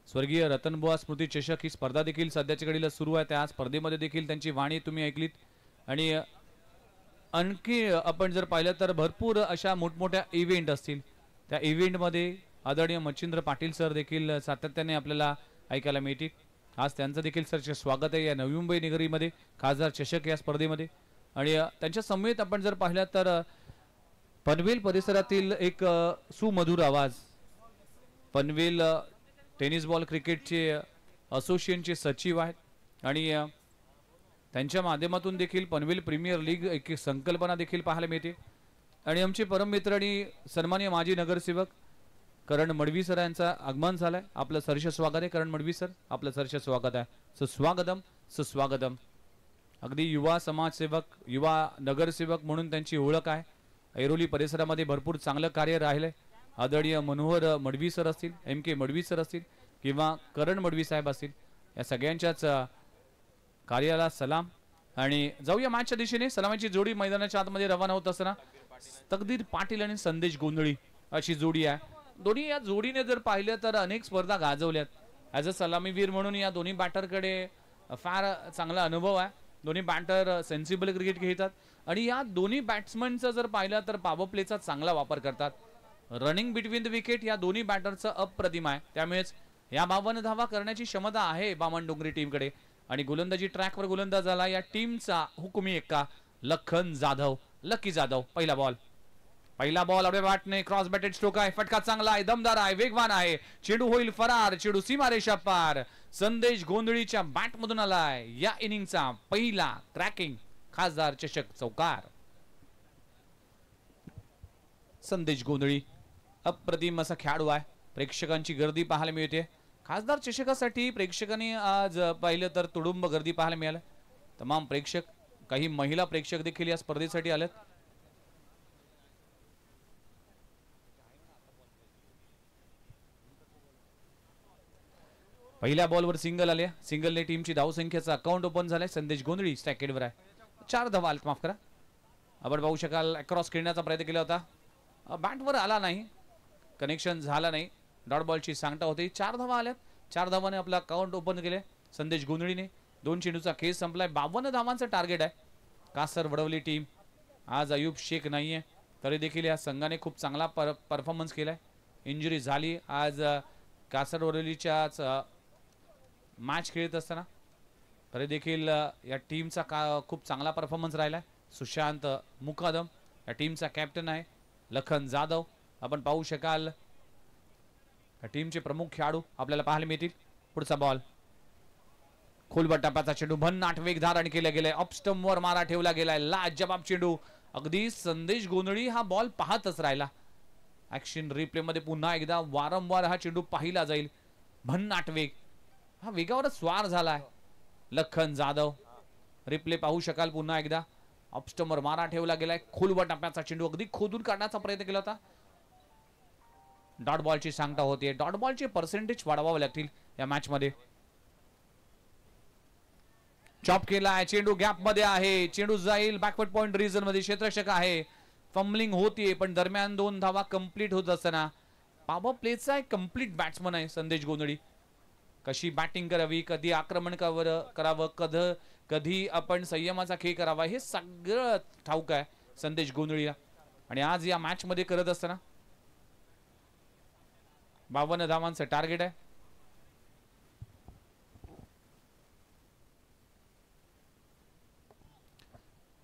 स्वर्गीय रतनबुवा स्मृती चषक ही स्पर्धा देखील सध्याच्या घडीला सुरू आहे. त्या स्पर्धेमध्ये देखील त्यांची वाणी तुम्ही ऐकलीत. आणि आणखी आपण जर पाहिलं तर भरपूर अशा मोठमोठ्या इव्हेंट असतील. त्या इव्हेंटमध्ये आदरणीय मच्छिंद्र पाटील सर देखील सातत्याने आपल्याला ऐकायला मिळतील. आज त्यांचं देखील सरचे स्वागत आहे या नवी मुंबई नगरीमध्ये खासदार चषक या स्पर्धेमध्ये. आणि त्यांच्या समेत आपण जर पाहिलं तर पनवेल परिसरातील एक सुमधुर आवाज, पनवेल टेनिस बॉल क्रिकेटचे असोसिएशनचे सचिव आहेत आणि त्यांच्या माध्यमातून देखील पनवेल प्रीमियर लीग एक संकल्पना देखील पाहायला मिळते. आणि आमचे परममित्र आणि सन्माननीय माजी नगरसेवक करण मडवी सर यांचं आगमन झालंय. आपलं सहर्ष स्वागत आहे करण मडवी सर, आपलं सहर्ष स्वागत आहे. सुस्वागतम सुस्वागतम. अगदी युवा समाजसेवक, युवा नगरसेवक म्हणून त्यांची ओळख आहे. ऐरोली परिसरामध्ये भरपूर चांगलं कार्य राहिलंय. आदरणीय मनोहर मडवी सर असतील, MK मडवी सर असतील किंवा करण मडवी साहेब असतील, या सगळ्यांच्याच कार्याला सलाम. आणि जाऊया मॅचच्या दिशेने. सलामीची जोडी मैदानाच्या आतमध्ये रवाना होत असताना तकदीर पाटील आणि संदेश गोंधळी अशी जोडी आहे. दोन्ही या जोडीने जर पाहिलं तर अनेक स्पर्धा गाजवल्यात. ॲज अ सलामीवीर म्हणून या दोन्ही बॅटरकडे फार चांगला अनुभव आहे. दोन्ही बॅटर सेन्सिबल क्रिकेट खेळतात आणि या दोन्ही बॅट्समनचं जर पाहिलं तर पॉवर प्लेचा चांगला वापर करतात. रनिंग बिटवीन द विकेट या दोन्ही बॅटरचं अप्रतिम आहे. त्यामुळेच या 52 धावा करण्याची क्षमता आहे बामण डोंगरी टीमकडे. आणि गोलंदाजी ट्रॅकवर गोलंदाज झाला या टीमचा हुकुमी एक्का लखन जाधव, लकी जाधव. पहिला ball Awade बॅटने cross batted stroke आहे. फटका चांगला आहे, दमदार आहे, वेगवान आहे. चेंडू होईल फरार, चेंडू सीमारेषा पार. संदेश गोंधळीच्या बॅट मधून आलाय या इनिंगचा पहिला क्रॅकिंग खासदार चषक चौकार. संदेश गोंधळी अप्रतिम असा खेळाडू आहे. प्रेक्षकांची गर्दी पाहायला मिळते. खासदार चषकासाठी प्रेक्षकांनी आज पाहिलं तर तुडुंब गर्दी पाहायला मिळाली. तमाम प्रेक्षक, काही महिला प्रेक्षक देखील या स्पर्धेसाठी आलेत. पहिल्या बॉलवर सिंगल आले. सिंगलने टीमची धावसंख्येचा अकाउंट ओपन झालाय. संदेश गोंधळी स्टॅकेडवर आहे. 4 धावा आल्यात, माफ करा. आपण पाहू शकाल क्रॉस खेळण्याचा प्रयत्न केला होता, बॅटवर आला नाही, कनेक्शन झाला नाही. डॉट बॉलची सांगता होती. 4 धावा आल्यात. 4 धावाने आपला अकाउंट ओपन केले संदेश गोंधळीने. 2 चेंडूचा खेळ संपलाय. 52 धावांचं टार्गेट आहे. कासर वडवली टीम. आज अयूब शेख नाहीये तरी देखील या संघाने खूप चांगला परफॉर्मन्स केलाय. इंजुरी झाली आज कासर वडवलीच्याच मॅच खेळत असताना, तरी देखील या टीमचा खूप चांगला परफॉर्मन्स राहिलाय. सुशांत मुकादम या टीमचा कॅप्टन आहे. लखन जाधव आपण पाहू शकाल या टीमचे प्रमुख खेळाडू आपल्याला पाहायला मिळतील. पुढचा बॉल खोलवर टप्प्याचा चेंडू भन्नाट वेगधार आणि केला गेलाय. ऑफ स्टंपवर मारा ठेवला गेलाय. लाजवाब चेंडू. अगदी संदेश गोंधळी हा बॉल पाहतच राहिला. ऍक्शन रिप्ले मध्ये पुन्हा एकदा वारंवार हा चेंडू पाहिला जाईल. भन्नाट वेग, हा वेगावरच स्वार झालाय. लखन जाधव रिप्ले पाहू शकाल पुन्हा एकदा. ऑफ स्टंपवर मारा ठेवला गेलाय. खोलवर टप्प्याचा चेंडू अगदी खोदून काढण्याचा प्रयत्न केला होता. डॉट बॉलची सांगता होते. डॉट बॉलचे पर्सेंटेज वाढवावे लागतील या मॅच मध्ये. चॉप केलाय. चेंडू गॅप मध्ये आहे. चेंडू जाईल बॅकवर्ड पॉइंट रिजन मध्ये. क्षेत्ररक्षक आहे. फंबलिंग होतीये पण दरम्यान 2 धावा कंप्लीट होत असताना पॉवर प्लेचा एक कंप्लीट बॅट्समन आहे संदेश गोंधळी. कशी बॅटिंग करावी, कधी आक्रमण करावं, कधी आपण संयमाचा खेळ करावा, हे सगळं ठाऊक आहे संदेश गोंधळीला. आणि आज या मॅच मध्ये करत असताना 52 धावांचं टार्गेट आहे.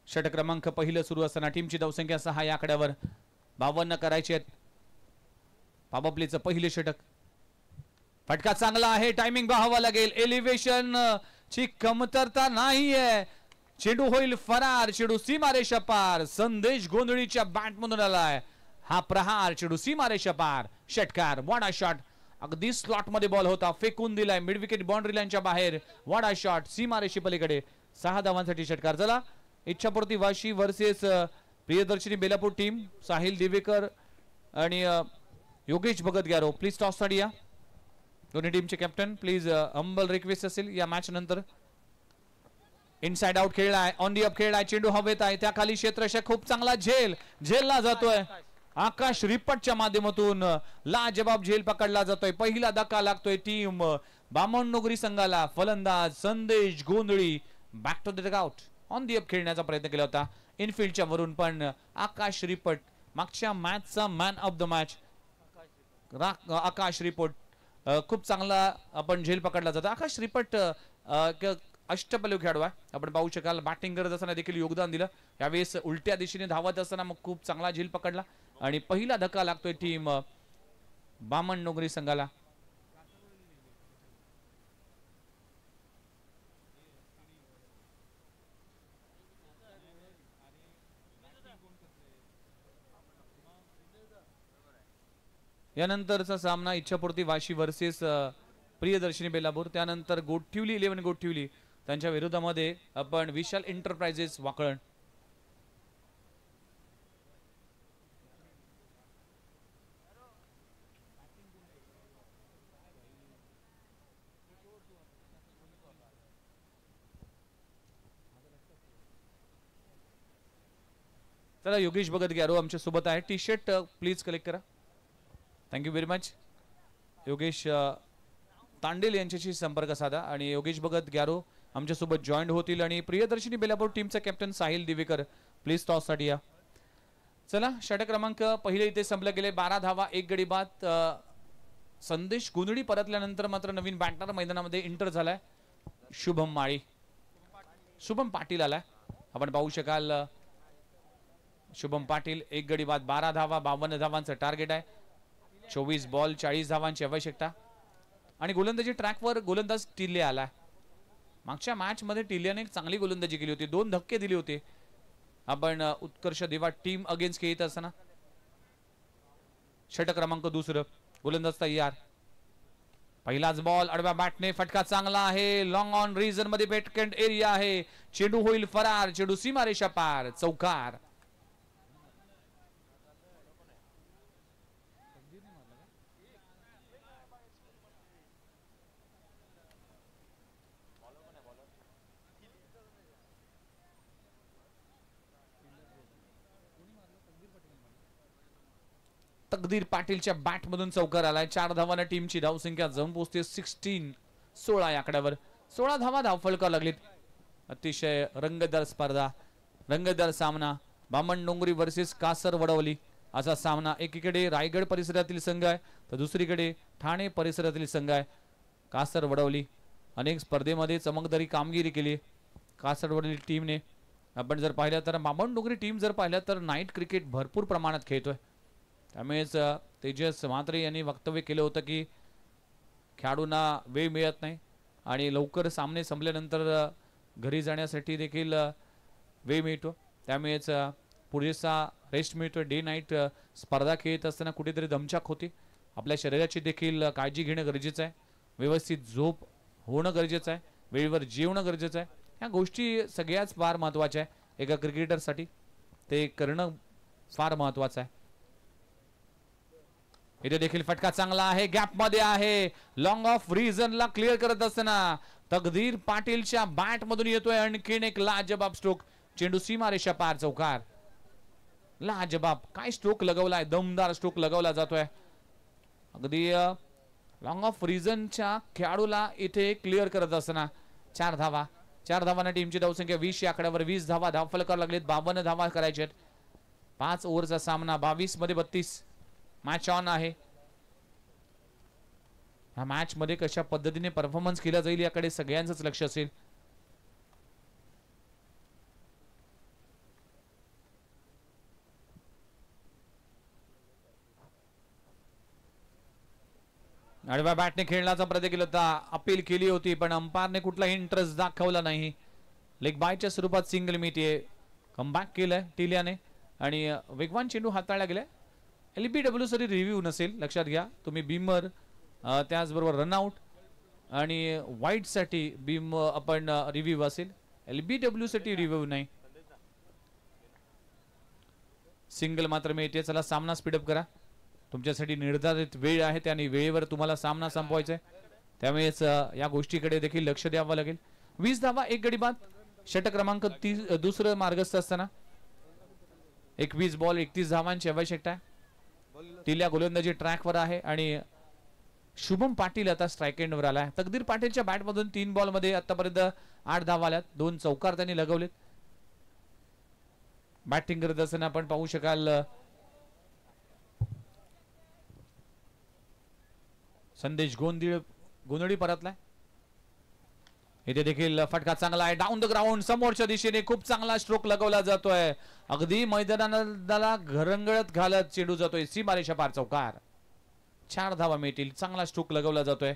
षटक क्रमांक पहिलं सुरू असताना टीमची धावसंख्या 6 या आकड्यावर 52 करायचे आहेत. पॉवर प्लेचं पहिलं षटक. फटका चांगला आहे. टायमिंग पाहावा लागेल. एलिव्हेशन ची कमतरता नाहीये. चेंडू होईल फरार, चेंडू सीमारेषा पार. संदेश गोंधळीच्या बॅट मधून आलाय हा प्रहार, चेंडू सीमारेषा पार. षटकार, वॉडा शॉट. अगदी स्लॉट मध्ये बॉल होता, फेकून दिलाय मिड विकेट बाउंड्री लाईनच्या बाहेर. वॉडा शॉट सीमारेषे पलीकडे. 6 धावांसाठी षटकार. चला इच्छापूर्ती वाशी वर्सेस प्रियदर्शनी बेलापूर टीम. साहिल दिवेकर आणि योगेश भगत गॅरो प्लीज टॉस साठी या. दोन्ही टीमचे कॅप्टन प्लीज हंबल रिक्वेस्ट असेल या मॅच नंतर. इनसाइड आउट खेळलाय, ऑन दी अप खेळलाय, चेंडू हवेत आहे, त्या खाली क्षेत्ररक्षक खूप चांगला झेलला जातोय. आकाश रिपटच्या माध्यमातून लाजबाब झेल पकडला जातोय. पहिला धक्का लागतोय टीम बामणनोगरी संघाला. फलंदाज Sandesh Gondhali back to the dugout. On the up खेळण्याचा प्रयत्न केला होता इनफिल्डच्या वरून, पण आकाश रिपट मागच्या मॅचचा man of the match Akash Ripat खूप चांगला आपण झेल पकडला जातो. आकाश रिपट अष्टपैलू खेळाडू आहे, आपण पाहू शकाल. बॅटिंग करत असताना देखील योगदान दिलं. यावेळेस उलट्या दिशेने धावत असताना मग खूप चांगला झेल पकडला आणि पहिला धक्का लागतोय टीम बामणनोगरी संघाला. यानंतरचा सामना इच्छापूर्ती वाशी वर्सेस प्रियदर्शनी बेलापूर. त्यानंतर गोठिवली 11 गोठिवली त्यांच्या विरोधामध्ये आपण विशाल एंटरप्राइजेस वाकळण. चला योगेश भगत गॅरो आमच्या सोबत आहे. टी शर्ट प्लीज कलेक्ट करा. Thank you very much. Yogesh Tandel यांच्याशी संपर्क साधा आणि योगेश भगत गॅरो आमच्या सोबत जॉईंट होतील. आणि प्रियदर्शनी बेलापूर टीमचा captain Sahil Divekar please toss साठी या. चला षटक क्रमांक पहिले इथे संपले गेले. 12 धावा 1 गडी बाद. संदेश गोंधळी परतल्यानंतर मात्र नवीन बॅटर मैदानामध्ये एंटर झालाय. शुभम पाटील आलाय, आपण पाहू शकाल. शुभम पाटील 1 गडी बाद, 12 धावा 52 धावांचं टार्गेट आहे. 24 बॉल 40 धावांची आवश्यकता. आणि गोलंदाजी ट्रॅकवर गोलंदाज टिल्ले आला. मागच्या मॅच मध्ये टिल्ल्याने एक चांगली गोलंदाजी केली होती, 2 धक्के दिले होते. आपण उत्कर्ष देवा टीम अगेन्स्ट खेळत असताना. षटक क्रमांक दुसरं, गोलंदाज तयार. पहिलाच बॉल आडव्या बॅटने, फटका चांगला आहे. लॉंग ऑन रीजन मध्ये वेटकेंट एरिया आहे. चेंडू होईल फरार, चेंडू सीमारेषा पार. चौकार. तकदीर पाटीलच्या बॅट मधून चौकार आलाय. 4 धावांना टीमची धावसंख्या जम पोहोचते 16 या आकड्यावर. 16 धावा धावफलकावर लागलीत. अतिशय रंगतदार स्पर्धा, रंगतदार सामना. बामणनोगरी वर्सेस कासर वडवली असा सामना. एकीकडे रायगड परिसरातील संघ आहे तर दुसरीकडे ठाणे परिसरातील संघ आहे. कासर वडवली अनेक स्पर्धेमध्ये चमकदारी कामगिरी केली कासर वडवली टीमने. आपण जर पाहिलं तर बामणनोगरी टीम जर पाहिलं तर नाईट क्रिकेट भरपूर प्रमाणात खेळतोय. त्यामुळेच तेजस म्हात्रे यांनी वक्तव्य केलं होतं की खेळाडूंना वेळ मिळत नाही आणि लवकर सामने संपल्यानंतर घरी जाण्यासाठी देखील वेळ मिळतो. त्यामुळेच पुरेसा रेस्ट मिळतो. डे नाईट स्पर्धा खेळत असताना कुठेतरी दमछाक होती. आपल्या शरीराची देखील काळजी घेणं गरजेचं आहे. व्यवस्थित झोप होणं गरजेचं आहे. वेळेवर जेवणं गरजेचं आहे. ह्या गोष्टी सगळ्याच फार महत्त्वाच्या आहे. एका क्रिकेटरसाठी ते करणं फार महत्त्वाचं आहे. इथे देखील फटका चांगला आहे, गॅप मध्ये आहे. लॉंग ऑफ रीजनला क्लिअर करत असताना तकदीर पाटीलच्या बॅट मधून येतोय आणखीन एक लाजबाब स्ट्रोक. चेंडू सीमारेषा पार. चौकार. लाजबाब काय स्ट्रोक लगवलाय, दमदार स्ट्रोक लगवला जातोय. अगदी लॉंग ऑफ रीजनच्या खेळाडूला इथे क्लिअर करत असताना 4 धावा. 4 धावांना टीमची धावसंख्या 20 या आकड्यावर. 20 धावा धावफलकावर लागलेत. 52 धावा करायचे. 5 ओव्हरचा सामना. 22 मध्ये 32. मॅच ऑन आहे. ह्या मॅच मध्ये कशा पद्धतीने परफॉर्मन्स केला जाईल याकडे सगळ्यांचंच लक्ष असेल. आडव्या बॅटने खेळण्याचा प्रयत्न केला होता, अपील केली होती पण अंपायरने कुठलाही इंटरेस्ट दाखवला नाही. लेग बायच्या स्वरूपात सिंगल मिळते. कमबॅक केलंय टिलियाने आणि वेगवान चेंडू हाताळला गेलाय. LBW साठी रिव्ह्यू नसेल लक्षात घ्या तुम्ही. बीमर त्याचबरोबर रनआउट आणि वाईट साठी बीम आपण रिव्ह्यू असेल. LBW साठी रिव्ह्यू नाही. सिंगल मात्र मिळते. चला सामना स्पीडअप करा. तुमच्यासाठी निर्धारित वेळ आहे त्याने वेळेवर तुम्हाला सामना संपवायचा आहे. त्यामुळेच या गोष्टीकडे देखील लक्ष द्यावं लागेल. 20 धावा 1 गडी बाद. षटक क्रमांक 30 दुसरं मार्गस्थ असताना 21 बॉल 31 धावांची आवश्यकता आहे. टिल्या गोलंदाजी ट्रॅकवर आहे आणि शुभम पाटील आता स्ट्राईक एंडवर आलाय. तकदीर पाटीलच्या बॅटमधून 3 बॉल मध्ये आतापर्यंत 8 धावा आल्यात. 2 चौकार त्यांनी लगवलेत. बॅटिंग करत असताना आपण पाहू शकाल संदेश गोंधळी परतलाय. इथे देखील फटका चांगला आहे. डाऊन द ग्राउंड समोरच्या दिशेने खूप चांगला स्ट्रोक लगवला जातोय. अगदी मैदानाला घरंगळत घालत चेंडू जातोय सीमारेषा पार. चौकार. 4 धावा मिळतील. चांगला स्ट्रोक लगवला जातोय.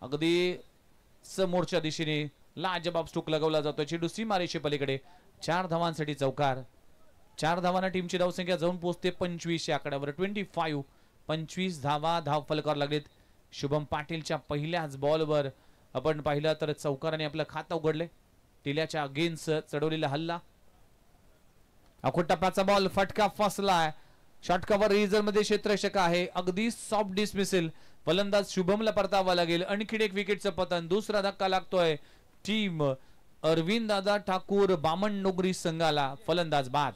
अगदी समोरच्या दिशेने लाजबाब स्ट्रोक लगवला जातोय. चेंडू सीमारेषे पलीकडे. 4 धावांसाठी चौकार. 4 धावांना टीमची धावसंख्या जाऊन पोहोचते 25 या आकड्यावर. 25 धावा धाव फलकावर लागलेत. शुभम पाटीलच्या पहिल्याच बॉलवर आपण पाहिलं तर चौकाराने आपलं खातं उघडले. टिल्याच्या अगेन्स्ट चढवलेला हल्ला. अखोट टप्प्याचा बॉल फटका फसलाय. षटकावर रिझर्व मध्ये क्षेत्ररक्षक आहे. अगदी सॉफ्ट डिसमिसल. फलंदाज शुभमला परतावा लागेल. आणखी एक विकेटचं पतन. दुसरा धक्का लागतोय टीम अरविंद दादा ठाकूर बामणडोंगरी संघाला. फलंदाज बाद.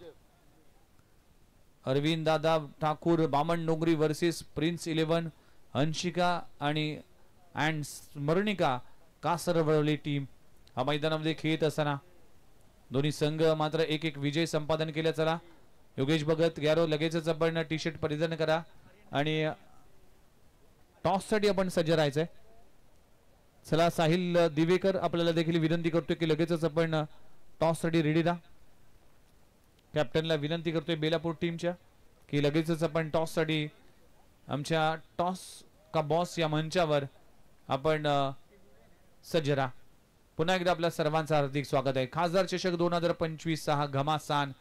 अरविंद दादा ठाकूर बामणडोंगरी वर्सेस प्रिन्स 11 अंशिका आणि स्मरणिका कासरवळवली टीम हा मैदानामध्ये खेळत असताना दोन्ही संघ मात्र एक विजय संपादन केला. चला योगेश भगत गॅरो लगेचच आपण टी शर्ट परिधान करा आणि टॉस साठी आपण सज्ज राहायचंय. चला साहिल दिवेकर आपल्याला देखील विनंती करतोय की लगेचच आपण टॉस साठी रेडी राहा. कॅप्टनला विनंती करतोय बेलापूर टीमच्या की लगेचच आपण टॉस साठी आमच्या टॉस का बॉस या मंचावर आपण सज्ज राहा. पुन्हा एकदा आपल्या सर्वांचं हार्दिक स्वागत आहे. खासदार चषक 2025 हा घमासान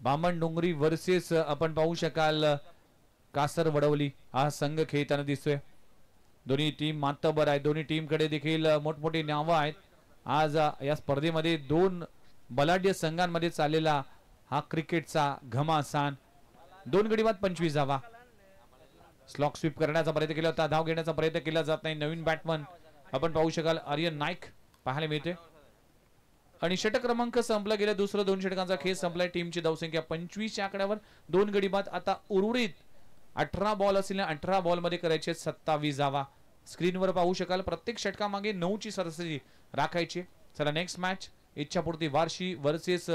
बामणडोंगरी वर्सेस आपण पाहू शकाल कासर वडवली हा संघ खेळताना दिसतोय. दोन्ही टीम मातबर आहेत. दोन्ही टीम कडे देखील मोठमोठी नावं आहेत. आज या स्पर्धेमध्ये 2 बलाढ्य संघांमध्ये चाललेला हा क्रिकेटचा घमासान. 2 गडी बाद 25 धावा. स्लॉक स्वीप करण्याचा प्रयत्न केला होता. धाव घेण्याचा प्रयत्न केला जात नाही. नवीन बॅटमन आपण पाहू शकाल आर्यन नाईक पाहायला मिळते आणि षटक क्रमांक संपला गेला. दुसरं 2 षटकांचा खेळ संपलाय. टीमची धावसंख्या 25 आकड्यावर. 2 गडी बाद. आता उर्वरित 18 बॉल असलेल्या 18 बॉल मध्ये करायचे 27 धावा. स्क्रीनवर पाहू शकाल प्रत्येक षटकामागे 9 ची सरासरी राखायची. चला नेक्स्ट मॅच इच्छापूर्ती वार्शी वर्सेस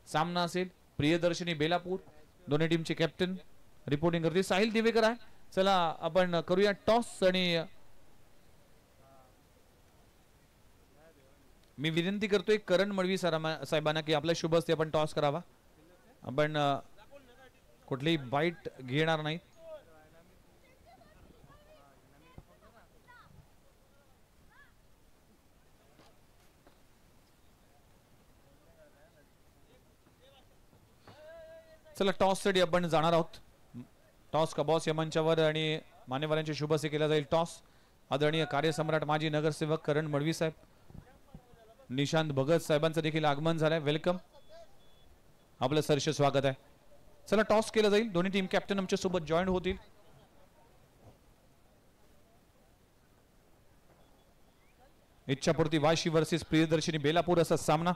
सामना असेल प्रियदर्शनी बेलापूर. दोन्ही टीमचे कॅप्टन रिपोर्टिंग करते साहिल दिवेकर आहे. चला आपण करूया टॉस आणि मी विनंती करतोय करण मळवी साहेबांना की आपल्या शुभ हस्ते आपण टॉस करावा. आपण कुठलीही बाईट घेणार नाही. चला टॉस साठी आपण जाणार आहोत. टॉस का बॉस या मंचावर आणि मान्यवरांच्या शुभ हस्ते केला जाईल टॉस. आदरणीय कार्यसम्राट माजी नगरसेवक करण मळवी साहेब, निशांत भगत साहेबांचं देखील आगमन झालंय. वेलकम. आपलं सहर्ष स्वागत आहे. चला टॉस केला जाईल. दोन्ही टीम कॅप्टन आमच्या सोबत जॉईन होतील. इच्छापूर्ती वाशी वर्सेस प्रियदर्शनी बेलापूर असा सामना.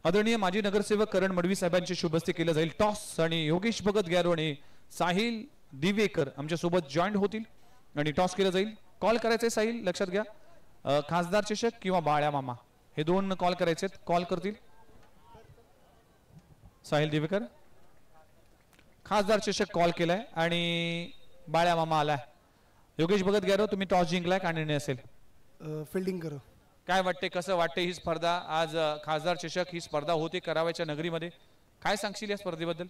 आदरणीय माजी नगरसेवक करण मडवी साहेबांच्या शुभ हस्ते केला जाईल टॉस आणि योगेश भगत गॅरो आणि साहिल दिवेकर आमच्या सोबत जॉईन होतील आणि टॉस केला जाईल. कॉल करायचंय साहिल लक्षात घ्या. खासदार चषक किंवा बाळ्या मामा हे 2 कॉल करायचे. कॉल करतील साहिल दिवेकर. खासदार चषक कॉल केलाय आणि बाळ्या मामा आलाय. योगेश भगत गॅरो तुम्ही टॉस जिंकलाय का निर्णय असेल? फिल्डिंग करू. काय वाटते कसं वाटते ही स्पर्धा? आज खासदार चषक ही स्पर्धा होती कराव्याच्या नगरीमध्ये. काय सांगशील या स्पर्धेबद्दल?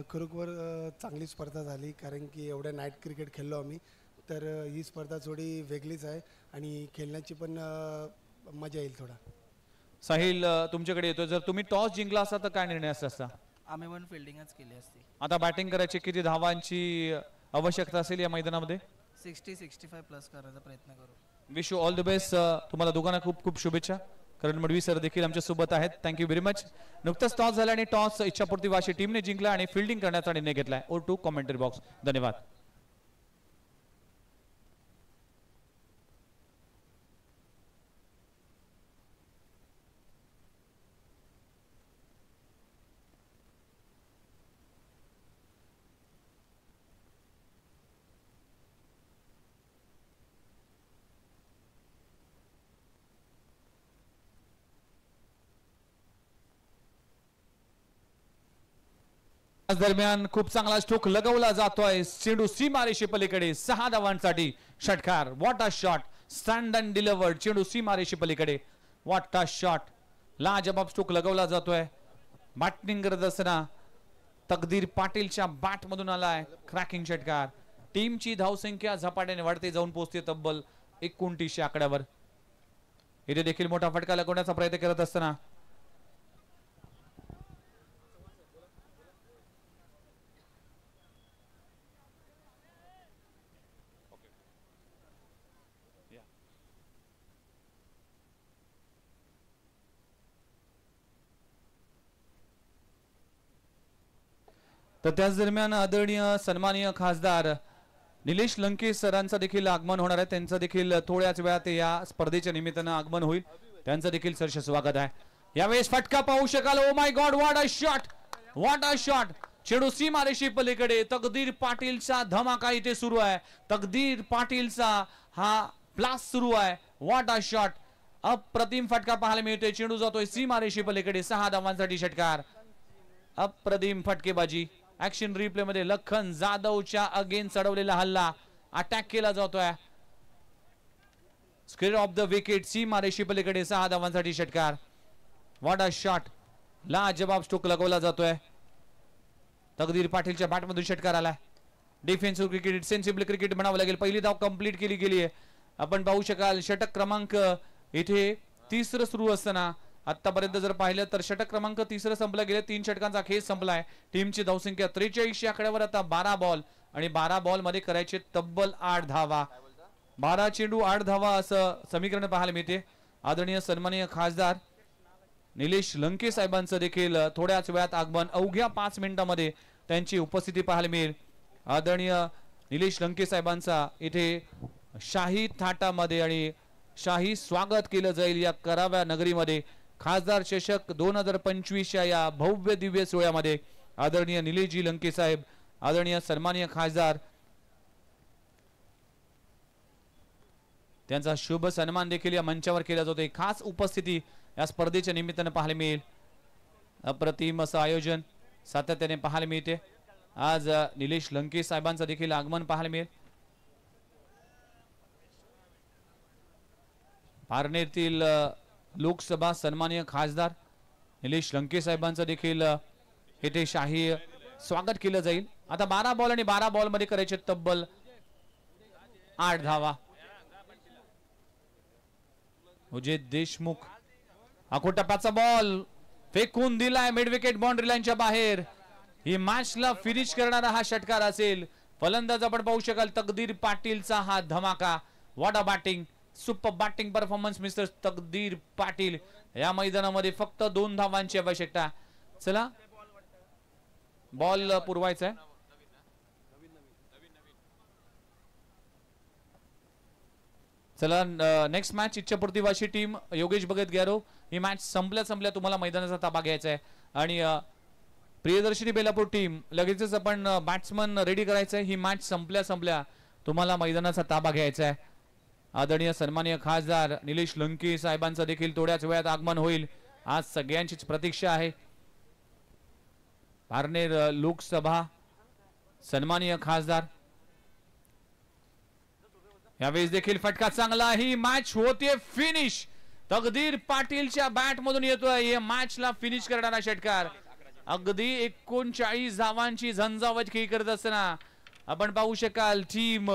खरोखर चांगली स्पर्धा झाली कारण की एवढ्या नाईट क्रिकेट खेळलो आम्ही. तर ही स्पर्धा थोडी वेगळीच आहे आणि खेळण्याची पण मजा येईल थोडा. साहिल तुमच्याकडे येतो. जर तुम्ही टॉस जिंकला असता तर काय निर्णय असता? आम्ही पण फिल्डिंगच केली असती. आता बॅटिंग करायची किती धावांची आवश्यकता असेल या मैदानामध्ये? 60-65 प्लस करायचा प्रयत्न करू. Wish you all the best. तुम्हाला दोघांना खूप खूप शुभेच्छा. करण मडवी सर देखील आमच्या सोबत आहेत. Thank you very much. नुकताच टॉस झाला आणि टॉस इच्छापूर्ती वाशी टीमने जिंकला आणि फिल्डिंग करण्याचा निर्णय घेतलाय. Over to commentary box. धन्यवाद. दरम्यान खूप चांगला स्ट्रोक लगवला जातोय. चेंडू सीमारेषे पलीकडे 6 धावांसाठी षटकार. What a shot. Stand and delivered. चेंडू सीमारेषे पलीकडे. What a shot. लाजबाब स्ट्रोक लगवला जातोय. बॅटिंग करत असताना तकदीर पाटीलच्या बॅट मधून आलाय क्रॅकिंग षटकार. टीमची धावसंख्या झपाट्याने वाढते जाऊन पोहोचते तब्बल 29 आकड्यावर. इथे देखील मोठा फटका लगवण्याचा प्रयत्न करत असताना तर त्याच दरम्यान आदरणीय सन्माननीय खासदार निलेश लंके सरांचं देखील आगमन होणार आहे. त्यांचं देखील थोड्याच वेळात या स्पर्धेच्या निमित्तानं आगमन होईल. त्यांचं देखील सहर्ष स्वागत आहे. यावेळेस फटका पाहू शकाल. Oh my God. What a shot. What a shot. चेंडू सीमारेषे पलीकडे. तकदीर पाटीलचा धमाका इथे सुरू आहे. तकदीर पाटीलचा हा ब्लास्ट सुरू आहे. What a shot. अप्रतिम फटका पाहायला मिळतोय. चेंडू जातोय सीमारेषे पलीकडे. 6 धावांसाठी षटकार. अप्रतिम फटकेबाजी. ऍक्शन रिप्ले मध्ये लखन जाधवच्या अगेन चढवलेला हल्ला अटॅक केला जातोय. Square off the wicket. सीमारेषे पलीकडे 6 धावांसाठी षटकार. What a shot. लाजबाब स्ट्रोक लगवला जातोय. तकदीर पाटीलच्या बॅटमधून षटकार आलाय. डिफेन्सिव्ह क्रिकेट सेन्सिबल क्रिकेट म्हणावं लागेल. पहिली धाव कंप्लीट केली गेली आहे. आपण पाहू शकाल षटक क्रमांक इथे 3रं सुरू असताना आतापर्यंत जर पाहिलं तर षटक क्रमांक 3रं संपला गेले. 3 षटकांचा खेळ संपलाय. टीमची धावसंख्या 43 आकड्यावर. आता 12 बॉल आणि 12 बॉल मध्ये करायचे तब्बल 8 धावा. 12 चेंडू 8 धावा असं समीकरण पाहायला मिळते. आदरणीय सन्माननीय खासदार निलेश लंके साहेबांचं देखील थोड्याच वेळात आगमन. अवघ्या 5 मिनिटांमध्ये त्यांची उपस्थिती पाहायला मिळेल. आदरणीय निलेश लंके साहेबांचा इथे शाही थाटामध्ये आणि शाही स्वागत केलं जाईल या कराव्या नगरीमध्ये. खासदार चषक 2025 या भव्य दिव्य सोहळ्यामध्ये आदरणीय निलेशजी लंके साहेब, आदरणीय सन्माननीय खासदार, त्यांचा शुभ सन्मान देखील या मंचावर केला जातो. खास उपस्थिती या स्पर्धेच्या निमित्ताने पाहायला मिळेल. अप्रतिम असं आयोजन सातत्याने पाहायला मिळते. आज निलेश लंके साहेबांचं देखील आगमन पाहायला मिळेल. पारनेरतील लोकसभा सन्माननीय खासदार निलेश लंके साहेबांचं देखील इथे शाही स्वागत केलं जाईल. आता 12 बॉल आणि 12 बॉल मध्ये करायचे तब्बल 8 धावा. उजित देशमुख आकोटप्पाचा बॉल फेकून दिलाय मिड विकेट बाउंड्री लाईनच्या बाहेर. ही मॅचला फिनिश करणारा हा षटकार असेल. फलंदाज आपण पाहू शकाल तकदीर पाटीलचा हा धमाका. What a batting. Super batting performance mister Takdir Patil. या मैदानामध्ये फक्त 2 धावांची आवश्यकता. चला बॉल पुरवायचा आहे. चला next match Ichchhapurti Vashi team Yogesh Bhagat गॅरो. ही मॅच संपल्या तुम्हाला मैदानाचा ताबा घ्यायचा आहे. आणि प्रियदर्शनी बेलापूर टीम लगेचच आपण बॅट्समन रेडी करायचं आहे. ही मॅच संपल्या तुम्हाला मैदानाचा ताबा घ्यायचा आहे. आदरणीय सन्माननीय खासदार निलेश लंके साहेबांचं देखील थोड्याच वेळात आगमन होईल. आज सगळ्यांचीच प्रतीक्षा आहे. पारनेर लोकसभा सन्माननीय खासदार. यावेळेस देखील फटका चांगला. ही मॅच होते फिनिश. तकदीर पाटीलच्या बॅट मधून येतोय मॅचला फिनिश करणारा षटकार. अगदी 39 धावांची झंझावत खेळी करत असताना आपण पाहू शकाल टीम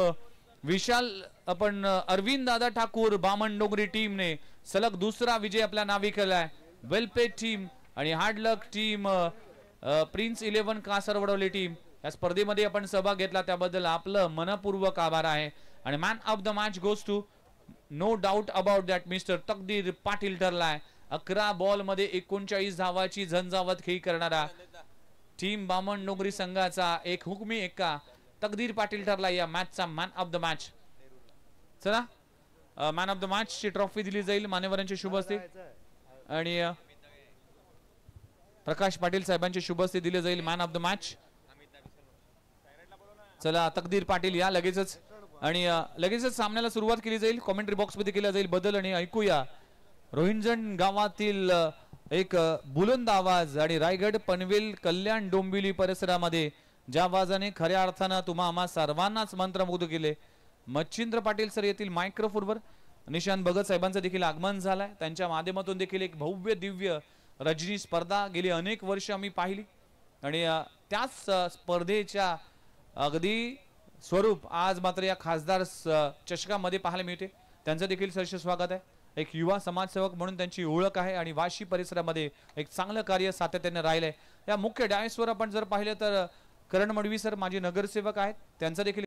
विशाल आपण अरविंद दादा ठाकूर बामण डोंगरी टीमने सलग दुसरा विजय आपल्या नावी केलाय. वेलपेड टीम आणि hard luck team, Prince 11 Kasar Vadavali team या स्पर्धेमध्ये आपण सहभाग घेतला त्याबद्दल आपलं मनपूर्वक आभार आहे. आणि man of the match goes to no doubt about that mister Takdir Patil ठरलाय. 11 ball मध्ये 39 धावाची झंझावत खेळी करणारा टीम बामण डोंगरी संघाचा एक हुकमी एक्का तकदीर पाटील ठरला या मॅचचा मॅन ऑफ द मॅच. चला मॅन ऑफ द मॅच ची ट्रॉफी दिली जाईल मान्यवरांचे शुभ हस्ते आणि प्रकाश पाटील साहेबांचे शुभ हस्ते दिले जाईल मॅन ऑफ द मॅच. चला तकदीर पाटील या लगेचच आणि लगेचच सामन्याला सुरुवात केली जाईल. कॉमेंट्री बॉक्स मध्ये केला जाईल बदल आणि ऐकूया रोहिंजण गावातील एक बुलंद आवाज आणि रायगड पनवेल कल्याण डोंबिवली परिसरामध्ये ज्या आवाजाने खऱ्या अर्थानं तुम्हा आम्हा सर्वांनाच मंत्रमुग्ध केले. मच्छिंद्र पाटील सर येथील मायक्रोफोनवर निशांत भगत साहेबांचं देखील आगमन झालंय. त्यांच्या माध्यमातून देखील एक भव्य दिव्य रजनी स्पर्धा गेली अनेक वर्ष आम्ही पाहिली आणि त्याच स्पर्धेच्या अगदी स्वरूप आज मात्र या खासदार चषकामध्ये पाहायला मिळते. त्यांचं देखील सहर्ष स्वागत आहे. एक युवा समाजसेवक म्हणून त्यांची ओळख आहे आणि वाशी परिसरामध्ये एक चांगलं कार्य सातत्याने राहिलंय. या मुख्य डायसवर आपण जर पाहिलं तर करण मडवी सर माजी नगरसेवक आहेत, त्यांचा देखील